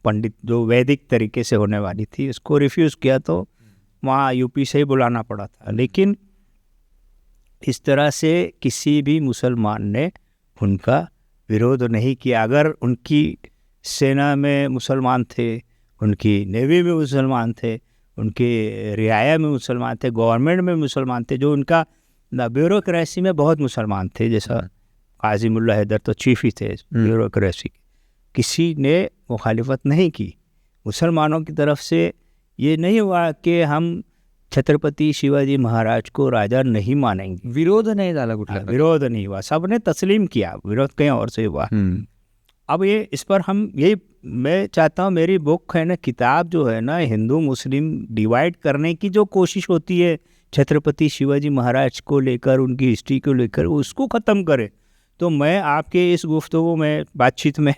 पंडित जो वैदिक तरीके से होने वाली थी उसको रिफ्यूज़ किया तो वहाँ यूपी से ही बुलाना पड़ा था. लेकिन इस तरह से किसी भी मुसलमान ने उनका विरोध नहीं किया. अगर उनकी सेना में मुसलमान थे, उनकी नेवी में मुसलमान थे, उनके रियाया में मुसलमान थे, गवर्नमेंट में मुसलमान थे, जो उनका ब्यूरोक्रेसी में बहुत मुसलमान थे, जैसा काजी मुल्ला हैदर तो चीफ ही थे ब्यूरोक्रेसी, किसी ने मुखालिफत नहीं की. मुसलमानों की तरफ से ये नहीं हुआ कि हम छत्रपति शिवाजी महाराज को राजा नहीं मानेंगे. विरोध नाही झाला कुठला. विरोध नहीं हुआ, सबने तस्लीम किया. विरोध कहीं और से हुआ. अब ये इस पर हम यही मैं चाहता हूँ, मेरी बुक है ना, किताब जो है ना, हिंदू मुस्लिम डिवाइड करने की जो कोशिश होती है छत्रपति शिवाजी महाराज को लेकर, उनकी हिस्ट्री को लेकर, उसको ख़त्म करे. तो मैं आपके इस गुफ्तगू में, बातचीत में,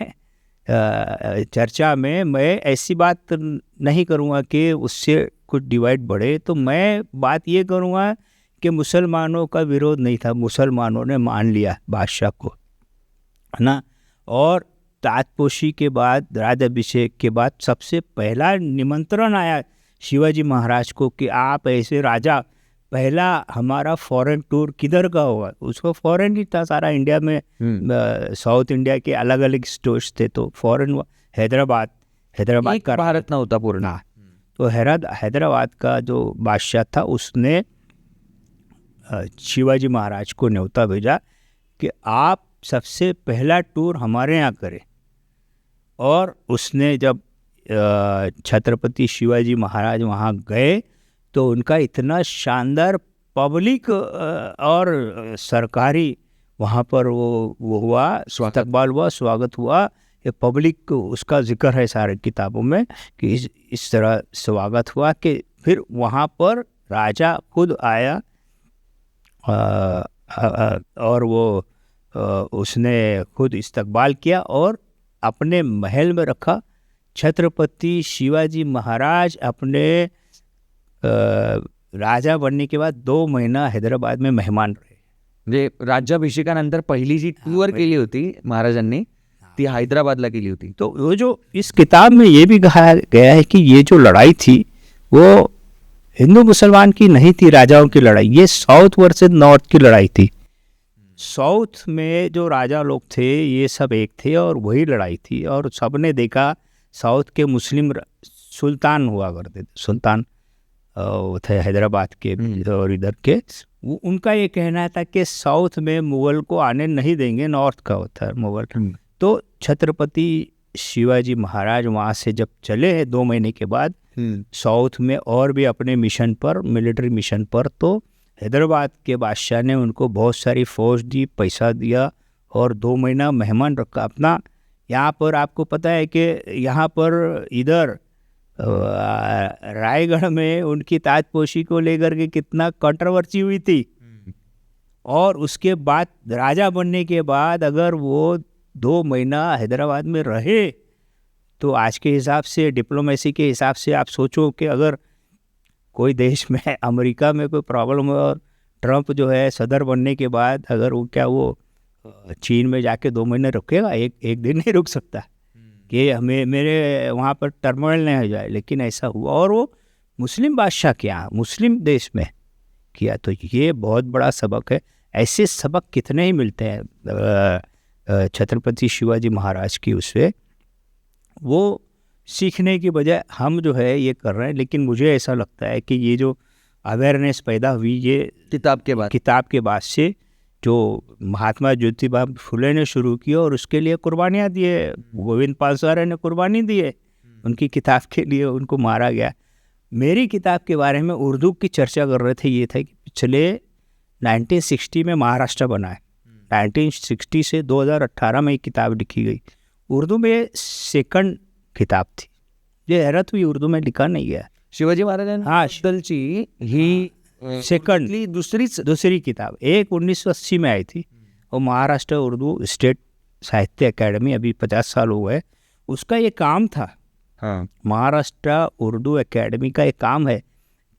चर्चा में मैं ऐसी बात नहीं करूँगा कि उससे कुछ डिवाइड बढ़े. तो मैं बात ये करूँगा कि मुसलमानों का विरोध नहीं था, मुसलमानों ने मान लिया बादशाह को, है ना. और ताजपोशी के बाद, राज्याभिषेक के बाद सबसे पहला निमंत्रण आया शिवाजी महाराज को कि आप ऐसे राजा, पहला हमारा फॉरेन टूर किधर का होगा. उसको फॉरेन ही था सारा, इंडिया में साउथ इंडिया के अलग अलग स्टेट्स थे, तो फॉरेन हैदराबाद का भारत नव्हता पूर्ण. तो हैदराबाद का जो बादशाह था उसने शिवाजी महाराज को न्योता भेजा कि आप सबसे पहला टूर हमारे यहाँ करें. और उसने जब छत्रपति शिवाजी महाराज वहाँ गए तो उनका इतना शानदार पब्लिक और सरकारी वहाँ पर वो हुआ, इस्तकबाल हुआ, स्वागत हुआ. ये पब्लिक उसका जिक्र है सारे किताबों में कि इस तरह स्वागत हुआ कि फिर वहाँ पर राजा खुद आया और वो उसने खुद इस्तकबाल किया और अपने महल में रखा. छत्रपति शिवाजी महाराज अपने राजा बनने के बाद 2 महीना हैदराबाद में मेहमान रहे. म्हणजे राज्याभिषेकानंतर पहिली जी टूर केली होती महाराजांनी ती हैदराबादला केली होती. तो वो जो इस किताब में ये भी कहा गया है कि ये जो लड़ाई थी वो हिंदू मुसलमान की नहीं थी, राजाओं की लड़ाई, ये साउथ वर्सेस नॉर्थ की लड़ाई थी. साउथ में जो राजा लोग थे ये सब एक थे और वही लड़ाई थी. और सबने देखा साउथ के मुस्लिम सुल्तान हुआ करते थे, सुल्तान थे हैदराबाद के और इधर के, उनका ये कहना था कि साउथ में मुग़ल को आने नहीं देंगे, नॉर्थ का होता है मुग़ल. तो छत्रपति शिवाजी महाराज वहाँ से जब चले हैं 2 महीने के बाद साउथ में और भी अपने मिशन पर, मिलिट्री मिशन पर, तो हैदराबाद के बादशाह ने उनको बहुत सारी फौज दी, पैसा दिया और 2 महीना मेहमान रखा अपना. यहाँ पर आपको पता है कि यहाँ पर इधर रायगढ़ में उनकी ताजपोशी को लेकर के कितना कंट्रोवर्सी हुई थी. और उसके बाद राजा बनने के बाद अगर वो 2 महीना हैदराबाद में रहे तो आज के हिसाब से, डिप्लोमेसी के हिसाब से आप सोचो कि अगर कोई देश में, अमेरिका में कोई प्रॉब्लम हो और ट्रंप जो है सदर बनने के बाद अगर वो वो चीन में जाके 2 महीने रुकेगा, एक दिन नहीं रुक सकता कि हमें मेरे वहाँ पर टर्मोइल नहीं हो जाए. लेकिन ऐसा हुआ और वो मुस्लिम बादशाह के यहाँ, मुस्लिम देश में किया. तो ये बहुत बड़ा सबक है. ऐसे सबक कितने ही मिलते हैं छत्रपति शिवाजी महाराज की, उससे वो सीखने की बजाय हम जो है ये कर रहे हैं. लेकिन मुझे ऐसा लगता है कि ये जो अवेयरनेस पैदा हुई ये किताब के बाद से, जो महात्मा ज्योतिबा फुले ने शुरू की और उसके लिए कुर्बानियाँ दिए, गोविंद पानसरे ने कुर्बानी दी है उनकी किताब के लिए, उनको मारा गया. मेरी किताब के बारे में उर्दू की चर्चा कर रहे थे, ये था कि पिछले 1960 में महाराष्ट्र बना है, 1960 से 2018 में एक किताब लिखी गई, उर्दू में सेकंड किताब थी, ये हैरत हुई उर्दू में लिखा नहीं गया। शिवाजी महाराजांबद्दलची ही सेकंड दूसरी किताब एक 1980 में आई थी, और महाराष्ट्र उर्दू स्टेट साहित्य अकेडमी, अभी 50 साल हो गए, उसका ये काम था। हाँ, महाराष्ट्र उर्दू एकेडमी का एक काम है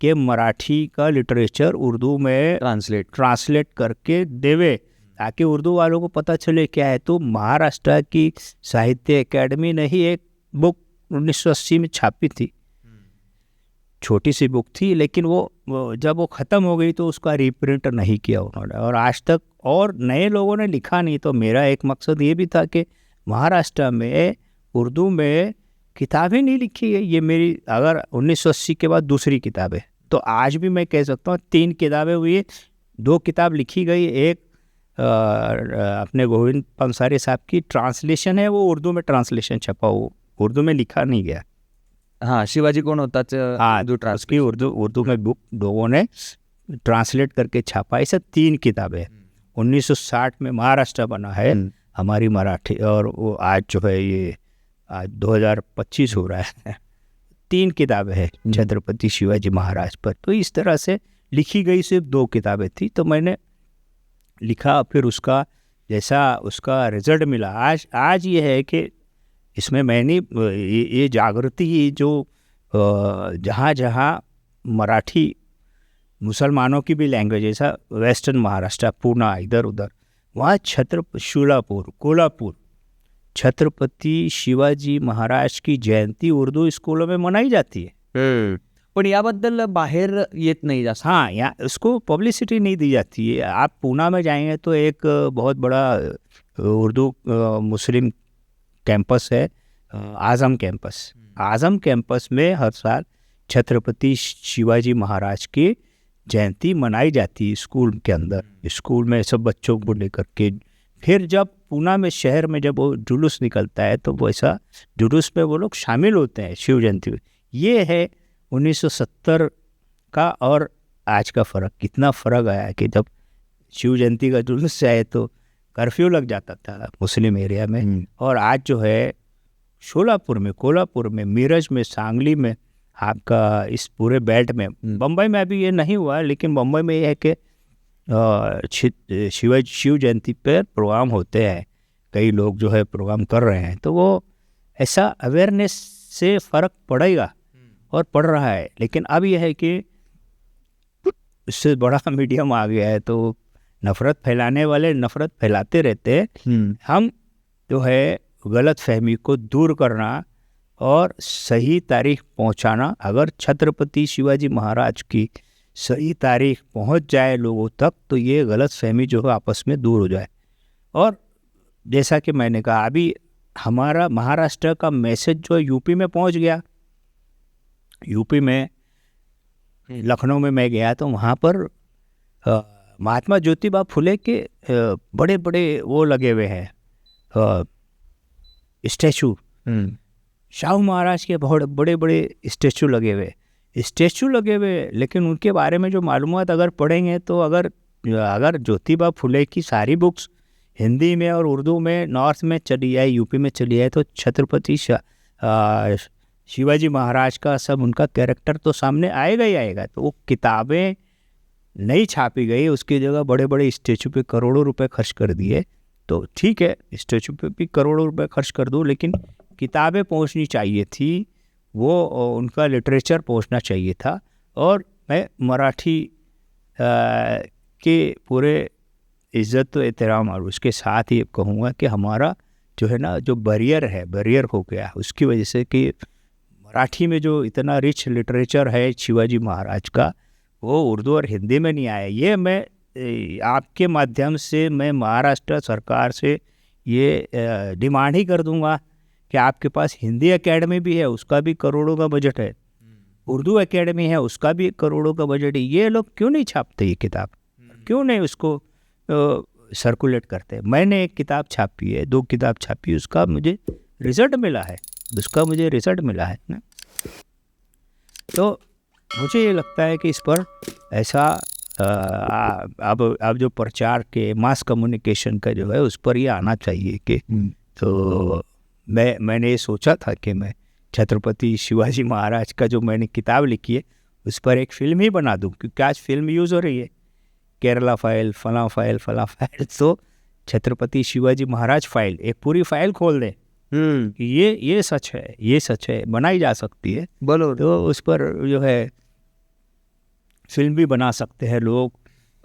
कि मराठी का लिटरेचर उर्दू में ट्रांसलेट करके देवे, ताकि उर्दू वालों को पता चले क्या है। तो महाराष्ट्र की साहित्य एकेडमी ने ही एक बुक 1980 में छापी थी, छोटी सी बुक थी, लेकिन वो जब वो ख़त्म हो गई तो उसका रीप्रिंट नहीं किया उन्होंने, और आज तक और नए लोगों ने लिखा नहीं। तो मेरा एक मकसद ये भी था कि महाराष्ट्र में उर्दू में किताबें नहीं लिखी है। ये मेरी अगर 1980 के बाद दूसरी किताब है, तो आज भी मैं कह सकता हूँ 3 किताबें हुई है, 2 किताब लिखी गई, एक अपने गोविंद पंसारी साहब की ट्रांसलेशन है, वो उर्दू में ट्रांसलेशन छपा, वो उर्दू में लिखा नहीं गया। हाँ, शिवाजी कौन होता हाँ, उसकी उर्दू में बुक लोगों ने ट्रांसलेट करके छापा। ऐसे 3 किताबें 1960 में महाराष्ट्र बना है हमारी मराठी, और वो आज जो है ये आज 2025 हो रहा है, 3 किताबें हैं छत्रपति शिवाजी महाराज पर। तो इस तरह से लिखी गई सिर्फ 2 किताबें थी, तो मैंने लिखा, फिर उसका जैसा उसका रिजल्ट मिला, आज ये है कि इसमें मैंने ये जागृति जो जहाँ जहाँ मराठी मुसलमानों की भी लैंग्वेज, ऐसा वेस्टर्न महाराष्ट्र, पूना, इधर उधर, वहाँ शूलापुर, कोल्हापुर छत्रपति शिवाजी महाराज की जयंती उर्दू स्कूलों में मनाई जाती है, पण याबद्दल बाहेर येत नाही जास्त। हाँ, यहाँ उसको पब्लिसिटी नहीं दी जाती है। आप पूना में जाएंगे तो एक बहुत बड़ा उर्दू मुस्लिम कैंपस है, आज़म कैंपस। आज़म कैंपस में हर साल छत्रपति शिवाजी महाराज की जयंती मनाई जाती है स्कूल के अंदर, स्कूल में सब बच्चों को लेकर के। फिर जब पूना में शहर में जब वो जुलूस निकलता है तो वैसा जुलूस में वो लोग शामिल होते हैं शिव जयंती में। ये है 1970 का और आज का फ़र्क, कितना फ़र्क आया है कि जब शिव जयंती का जुलूस से आए तो कर्फ्यू लग जाता था मुस्लिम एरिया में, और आज जो है शोलापुर में, कोल्हापुर में, मीरज में, सांगली में, आपका इस पूरे बेल्ट में, बम्बई में अभी ये नहीं हुआ, लेकिन बम्बई में ये है कि शिव जयंती पर प्रोग्राम होते हैं, कई लोग जो है प्रोग्राम कर रहे हैं, तो वो ऐसा अवेयरनेस से फ़र्क पड़ेगा और पड़ रहा है। लेकिन अब यह है कि इससे बड़ा मीडियम आ गया है, तो नफ़रत फैलाने वाले नफ़रत फैलाते रहते हैं। हम जो है गलत फहमी को दूर करना और सही तारीख पहुंचाना, अगर छत्रपति शिवाजी महाराज की सही तारीख पहुंच जाए लोगों तक तो ये गलत फहमी जो है आपस में दूर हो जाए। और जैसा कि मैंने कहा, अभी हमारा महाराष्ट्र का मैसेज जो यूपी में पहुंच गया। यूपी में लखनऊ में मैं गया तो वहाँ पर महात्मा ज्योतिबा फुले के बड़े बड़े वो लगे हुए हैं स्टैचू, शाहू महाराज के बहुत बड़े बड़े स्टैचू लगे हुए, लेकिन उनके बारे में जो मालूमात अगर पढ़ेंगे तो अगर ज्योतिबा फुले की सारी बुक्स हिंदी में और उर्दू में नॉर्थ में चली आए, यूपी में चली आए, तो छत्रपति शिवाजी महाराज का सब उनका कैरेक्टर तो सामने आएगा ही आएगा। तो वो किताबें नहीं छापी गई, उसकी जगह बड़े बड़े स्टैचू पे करोड़ों रुपए खर्च कर दिए। तो ठीक है, स्टैचू पे भी करोड़ों रुपए खर्च कर दो, लेकिन किताबें पहुंचनी चाहिए थी, वो उनका लिटरेचर पहुंचना चाहिए था। और मैं मराठी के पूरे इज़्ज़त तो एहतराम और उसके साथ ही कहूँगा कि हमारा जो है ना, जो बैरियर हो गया उसकी वजह से कि मराठी में जो इतना रिच लिटरेचर है शिवाजी महाराज का, वो उर्दू और हिंदी में नहीं आया। ये मैं आपके माध्यम से मैं महाराष्ट्र सरकार से ये डिमांड ही कर दूंगा कि आपके पास हिंदी एकेडमी भी है, उसका भी करोड़ों का बजट है, उर्दू एकेडमी है, उसका भी करोड़ों का बजट है। ये लोग क्यों नहीं छापते ये किताब, क्यों नहीं उसको सर्कुलेट करते? मैंने एक किताब छापी है, 2 किताब छापी, उसका मुझे रिजल्ट मिला है ना। तो मुझे ये लगता है कि इस पर ऐसा अब जो प्रचार के मास कम्युनिकेशन का जो है उस पर ये आना चाहिए कि तो मैंने ये सोचा था कि मैं छत्रपति शिवाजी महाराज का जो मैंने किताब लिखी है उस पर एक फिल्म ही बना दूं, क्योंकि आज फिल्म यूज़ हो रही है, केरला फाइल, फला फाइल, फला फाइल। तो छत्रपति शिवाजी महाराज फाइल, एक पूरी फाइल खोल दें कि ये सच है, ये सच है, बनाई जा सकती है। बोलो। तो उस पर जो है फिल्म भी बना सकते हैं लोग,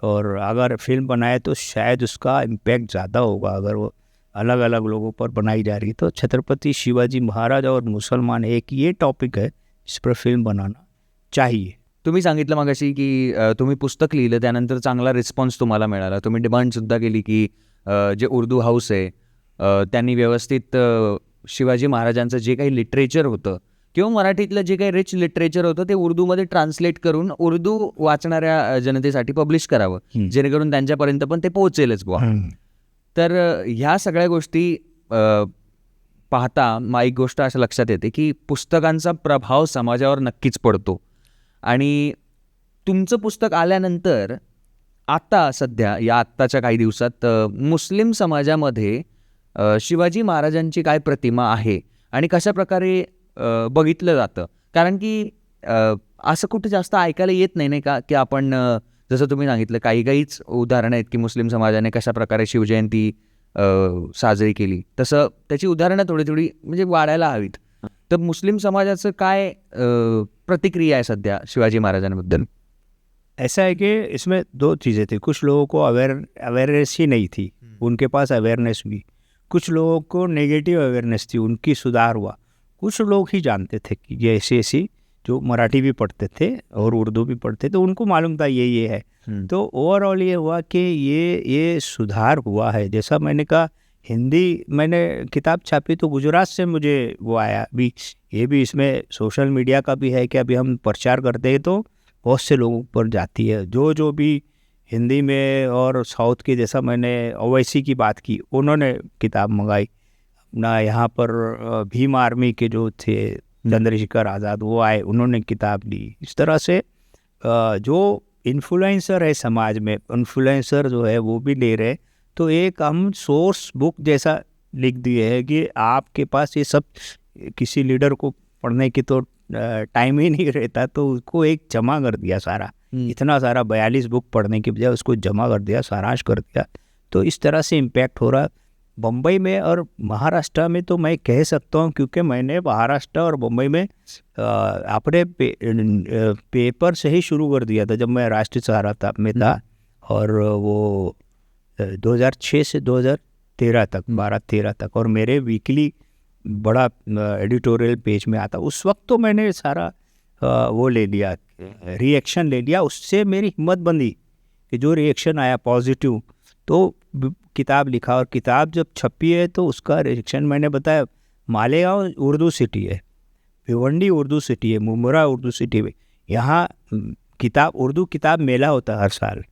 और अगर फिल्म बनाए तो शायद उसका इम्पैक्ट ज़्यादा होगा अगर वो अलग अलग लोगों पर बनाई जा रही। तो छत्रपति शिवाजी महाराज और मुसलमान एक ये टॉपिक है, इस पर फिल्म बनाना चाहिए। तुम्ही सांगितलं मागाशी की तुम्ही पुस्तक लिहिलं, त्यानंतर चांगला रिस्पॉन्स तुम्हाला मिळाला. तुम्ही डिमांडसुद्धा केली की जे उर्दू हाऊस आहे त्यांनी व्यवस्थित शिवाजी महाराजांचं जे काही लिटरेचर होतं किंवा मराठीतलं जे काही रिच लिटरेचर होतं ते उर्दूमध्ये ट्रान्सलेट करून उर्दू वाचणाऱ्या जनतेसाठी पब्लिश करावं, जेणेकरून त्यांच्यापर्यंत पण ते पोहोचेलच बुवा. तर ह्या सगळ्या गोष्टी पाहता मग एक गोष्ट असं लक्षात येते की पुस्तकांचा प्रभाव समाजावर नक्कीच पडतो. आणि तुमचं पुस्तक आल्यानंतर आता सध्या या आत्ताच्या काही दिवसात मुस्लिम समाजामध्ये शिवाजी महाराजांची काय प्रतिमा आहे आणि कशा प्रकारे बघितलं जातं? कारण की असं कुठं जास्त ऐकायला येत नाही का, की आपण जसं तुम्ही सांगितलं काहीच उदाहरणं आहेत की मुस्लिम समाजाने कशा प्रकारे शिवजयंती साजरी केली, तसं त्याची उदाहरणं थोडी म्हणजे वाढायला हवीत. तर मुस्लिम समाजाचं काय प्रतिक्रिया आहे सध्या शिवाजी महाराजांबद्दल? ऐसा है कि इसमें दो चीज़ें थी, कुछ लोगों को अवेयरनेस ही नहीं थी, उनके पास अवेयरनेस हुई, कुछ लोगों को नेगेटिव अवेयरनेस थी, उनकी सुधार हुआ, कुछ लोग ही जानते थे कि ये ऐसी जो मराठी भी पढ़ते थे और उर्दू भी पढ़ते थे, उनको मालूम था ये है। तो ओवरऑल ये हुआ कि ये सुधार हुआ है। जैसा मैंने कहा, हिंदी मैंने किताब छापी तो गुजरात से मुझे वो आया, अभी ये भी इसमें सोशल मीडिया का भी है कि अभी हम प्रचार करते हैं तो बहुत से लोगों पर जाती है, जो भी हिंदी में और साउथ के, जैसा मैंने ओवैसी की बात की, उन्होंने किताब मंगाई अपना। यहाँ पर भीम आर्मी के जो थे चंद्रशेखर आज़ाद, वो आए, उन्होंने किताब ली। इस तरह से जो इन्फ्लुएंसर है समाज में, इन्फ्लुएंसर जो है वो भी ले रहे। तो एक हम सोर्स बुक जैसा लिख दिए है कि आपके पास ये सब, किसी लीडर को पढ़ने की तो टाइम ही नहीं रहता, तो उसको एक जमा कर दिया सारा, इतना सारा 42 बुक पढ़ने के बजाय उसको जमा कर दिया, सारांश कर दिया। तो इस तरह से इम्पैक्ट हो रहा बम्बई में और महाराष्ट्र में। तो मैं कह सकता हूँ, क्योंकि मैंने महाराष्ट्र और बम्बई में अपने पेपर से ही शुरू कर दिया था जब मैं राष्ट्रीय सहारा में था, और वो 2006 से 2013 तक, 12-13 तक, और मेरे वीकली बड़ा एडिटोरियल पेज में आता। उस वक्त तो मैंने सारा वो ले लिया, रिएक्शन ले लिया, उससे मेरी हिम्मत बंधी कि जो रिएक्शन आया पॉजिटिव, तो किताब लिखा। और किताब जब छपी है तो उसका रिएक्शन मैंने बताया, मालेगांव उर्दू सिटी है, भिवंडी उर्दू सिटी है, मुमरा उर्दू सिटी है, यहाँ उर्दू किताब मेला होता है हर साल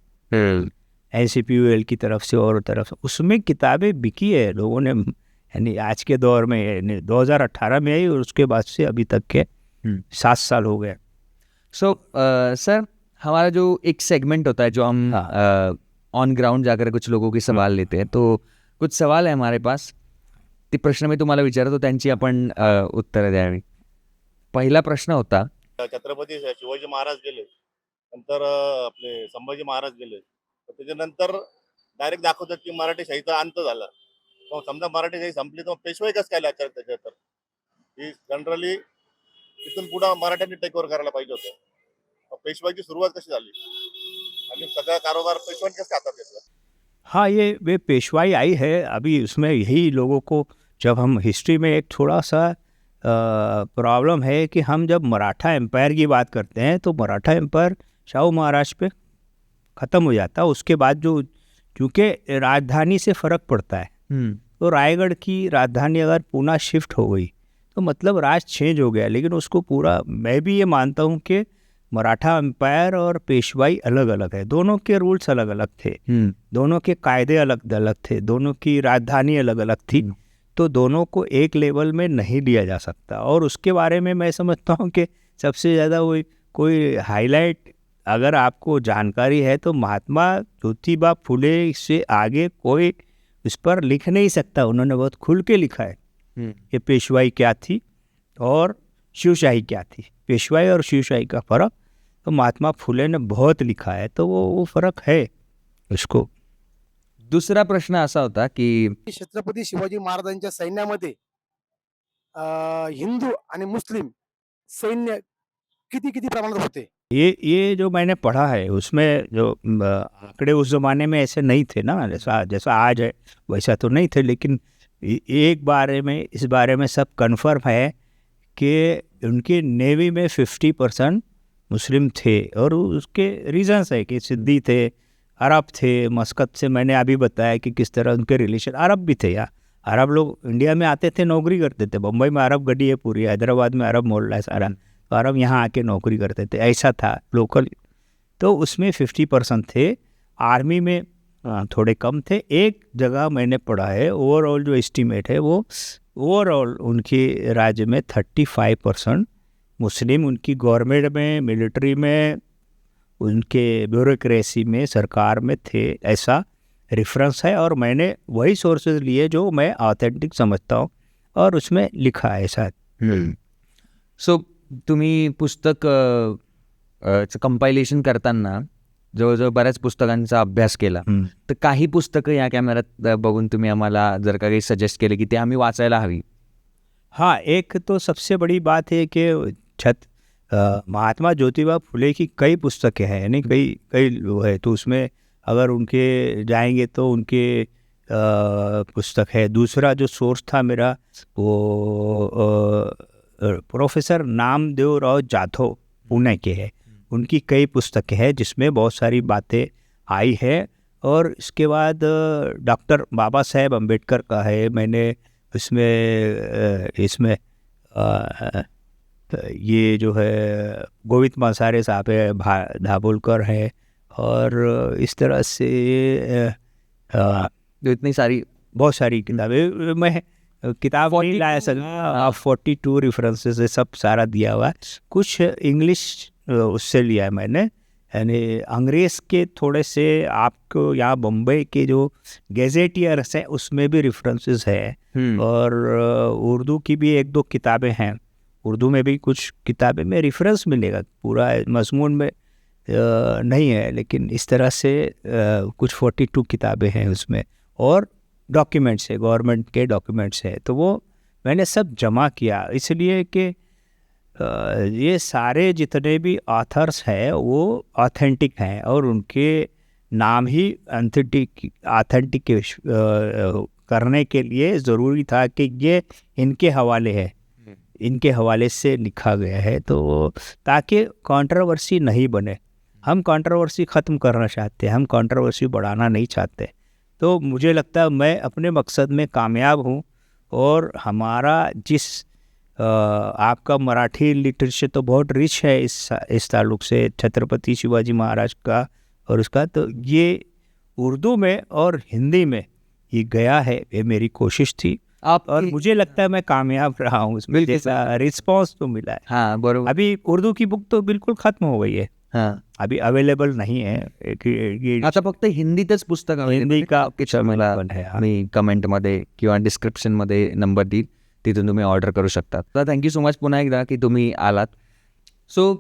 NCPUL की तरफ से और तरफ से, उसमें किताबें बिकी है लोगों ने, यानी आज के दौर में 2018 में आई और उसके बाद से अभी तक के 7 साल हो गए। सो सर, हमारा जो एक सेगमेंट होता है जो हम ऑन ग्राउंड जाकर कुछ लोगों की सवाल लेते हैं, तो कुछ सवाल आहे हमारे पास, ते प्रश्न मी तुम्हाला विचारतो, त्यांची आपण उत्तरं द्यावी. पहिला प्रश्न होता, छत्रपती शिवाजी महाराज गेले, नंतर आपले संभाजी महाराज गेले, तर त्याच्यानंतर डायरेक्ट दाखवतात की मराठीशाहीचा अंत झाला. मग समजा मराठीशाही संपली तर पेशवाई कसं काय लागतात त्याच्यात? तर ही जनरली इथून पुढं मराठ्यांनी टेक ओव्हर करायला पाहिजे होतं. मग पेशवाईची सुरुवात कशी झाली आणि सगळा कारोबार पेशवांनी कसं हातात घेतला? हाँ, वे पेशवाई आई है। अभी उसमें यही लोगों को, जब हम हिस्ट्री में एक थोड़ा सा प्रॉब्लम है कि हम जब मराठा एम्पायर की बात करते हैं तो मराठा एम्पायर शाहू महाराज पे ख़त्म हो जाता है। उसके बाद जो, क्योंकि राजधानी से फ़र्क पड़ता है, तो रायगढ़ की राजधानी अगर पूना शिफ्ट हो गई तो मतलब राज चेंज हो गया। लेकिन उसको पूरा, मैं भी ये मानता हूँ कि मराठा एम्पायर और पेशवाई अलग अलग है, दोनों के रूल्स अलग अलग थे, दोनों के कायदे अलग अलग थे, दोनों की राजधानी अलग अलग थी, तो दोनों को एक लेवल में नहीं लिया जा सकता। और उसके बारे में मैं समझता हूँ कि सबसे ज़्यादा वो कोई हाईलाइट अगर आपको जानकारी है तो महात्मा ज्योतिबा फुले से आगे कोई इस पर लिख नहीं सकता। उन्होंने बहुत खुल के लिखा है कि पेशवाई क्या थी और शिवशाही क्या थी। पेशवाई और शिवशाही का फर्क तो महात्मा फुले ने बहुत लिखा है, तो वो फर्क है उसको। दुसरा प्रश्न असा होता की छत्रपती शिवाजी महाराजांच्या सैन्यामध्ये हिंदू आणि मुस्लिम सैन्य किती किती प्रमाणात होते? ये जो मैंने पढ़ा है उसमें जो आंकड़े उस ज़माने में ऐसे नहीं थे ना, जैसा जैसा आज है वैसा तो नहीं थे, लेकिन एक बारे में इस बारे में सब कन्फर्म है कि उनकी नेवी में 50% मुस्लिम थे। और उसके रीजंस है कि सिद्दी थे, अरब थे, मस्कत से मैंने अभी बताया कि किस तरह उनके रिलेशन, अरब भी थे यार। अरब लोग इंडिया में आते थे, नौकरी करते थे। बम्बई में अरब गड्डी है पूरी, हैदराबाद में अरब मोहल्ला है सारा, तो अरब यहाँ आके नौकरी करते थे, ऐसा था लोकल। तो उसमें 50% थे। आर्मी में थोड़े कम थे। एक जगह मैंने पढ़ा है, ओवरऑल जो एस्टीमेट है वो ओवरऑल उनके राज्य में 35% मुस्लिम उनकी गवर्नमेंट में, मिलिट्री में, उनके ब्यूरोक्रेसी में, सरकार में थे, ऐसा रेफरेंस है। और मैंने वही सोर्सेज लिए जो मैं ऑथेंटिक समझता हूँ और उसमें लिखा है ऐसा। सो तुम्ही पुस्तक कंपायलेशन करताना जवळजवळ बऱ्याच पुस्तकांचा अभ्यास केला, तर काही पुस्तकं या कॅमेऱ्यात बघून तुम्ही आम्हाला जर का काही सजेस्ट केले की ते आम्ही वाचायला हवी? हाँ, एक तो सबसे बड़ी बात है कि महात्मा ज्योतिबा फुले की कई पुस्तकें हैं, यानी कई वो है, तो उसमें अगर उनके जाएंगे तो उनके पुस्तक है। दूसरा जो सोर्स था मेरा वो प्रोफेसर नामदेव राव जाधव पुणे के हैं, उनकी कई पुस्तकें हैं जिसमें बहुत सारी बातें आई है। और इसके बाद डॉक्टर बाबा साहेब अम्बेडकर का है, मैंने इसमें ये जो है गोविंद मासारे साहब है, धाबोलकर है, और इस तरह से जो इतनी सारी बहुत सारी किताबें, मैं किताब नहीं लाया सका, 42 रेफरेंसेस है, सब सारा दिया हुआ है। कुछ इंग्लिश उससे लिया है मैंने, यानी अंग्रेज़ के थोड़े से आपको यहाँ बम्बई के जो गैजेटियर्स हैं उसमें भी रेफरेंसेस है। और उर्दू की भी 1-2 किताबें हैं, उर्दू में भी कुछ किताबें में रेफरेंस मिलेगा, पूरा मजमून में नहीं है, लेकिन इस तरह से कुछ 42 किताबें हैं उसमें। और डॉक्यूमेंट्स है, गवर्नमेंट के डॉक्यूमेंट्स है, तो वो मैंने सब जमा किया, इसलिए कि ये सारे जितने भी ऑथर्स हैं वो ऑथेंटिक हैं और उनके नाम ही ऑथेंटिक करने के लिए ज़रूरी था कि ये इनके हवाले है, इनके हवाले से लिखा गया है, तो ताकि कंट्रोवर्सी नहीं बने। हम कंट्रोवर्सी ख़त्म करना चाहते हैं, हम कंट्रोवर्सी बढ़ाना नहीं चाहते। तो मुझे लगता है मैं अपने मकसद में कामयाब हूँ। और हमारा आपका मराठी लिटरेचर तो बहुत रिच है इस ताल्लुक से, छत्रपति शिवाजी महाराज का और उसका, तो ये उर्दू में और हिंदी में ये गया है, ये मेरी कोशिश थी। और मुझे लगता है मैं कामयाब रहा हूँ उसमें, जैसा रिस्पॉन्स तो मिला है। हाँ बरोबर। अभी उर्दू की बुक तो बिल्कुल ख़त्म हो गई है, हाँ अभी अवेलेबल नहीं है। आता फक्त हिंदीतच पुस्तक हिंदी का मला है। मी कमेंटमध्ये किंवा डिस्क्रिप्शनमध्ये नंबर देईल, तिथून तुम्ही ऑर्डर करू शकता। तर थँक्यू सो मच पुन्हा एकदा की तुम्ही आलात। सो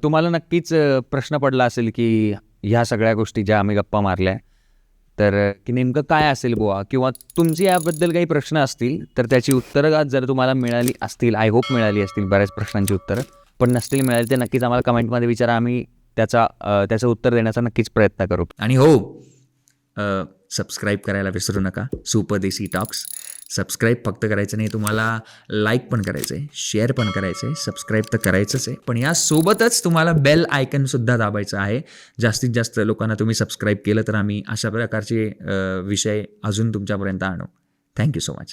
तुम्हाला नक्कीच प्रश्न पडला असेल की ह्या सगळ्या गोष्टी ज्या आम्ही गप्पा मारल्या, तर की नेमकं काय असेल बुवा, किंवा तुमची याबद्दल काही प्रश्न असतील तर त्याची उत्तरं जर तुम्हाला मिळाली असतील, आय होप मिळाली असतील, बऱ्याच प्रश्नांची उत्तरं पण नसतील मिळाली ते नक्कीच आम्हाला कमेंटमध्ये विचारा, आम्ही त्याचं उत्तर देण्याचा नक्कीच प्रयत्न करू। आणि हो, सबस्क्राईब करायला विसरू नका सुपरदेसी टॉक्स। सबस्क्राईब फक्त करायचं नाही, तुम्हाला लाईक पण करायचं आहे, शेअर पण करायचं आहे, सबस्क्राईब तर करायचंच आहे, पण यासोबतच तुम्हाला बेल आयकनसुद्धा दाबायचं आहे। जास्तीत जास्त लोकांना तुम्ही सबस्क्राईब केलं तर आम्ही अशा प्रकारचे विषय अजून तुमच्यापर्यंत आणू। Thank you so much.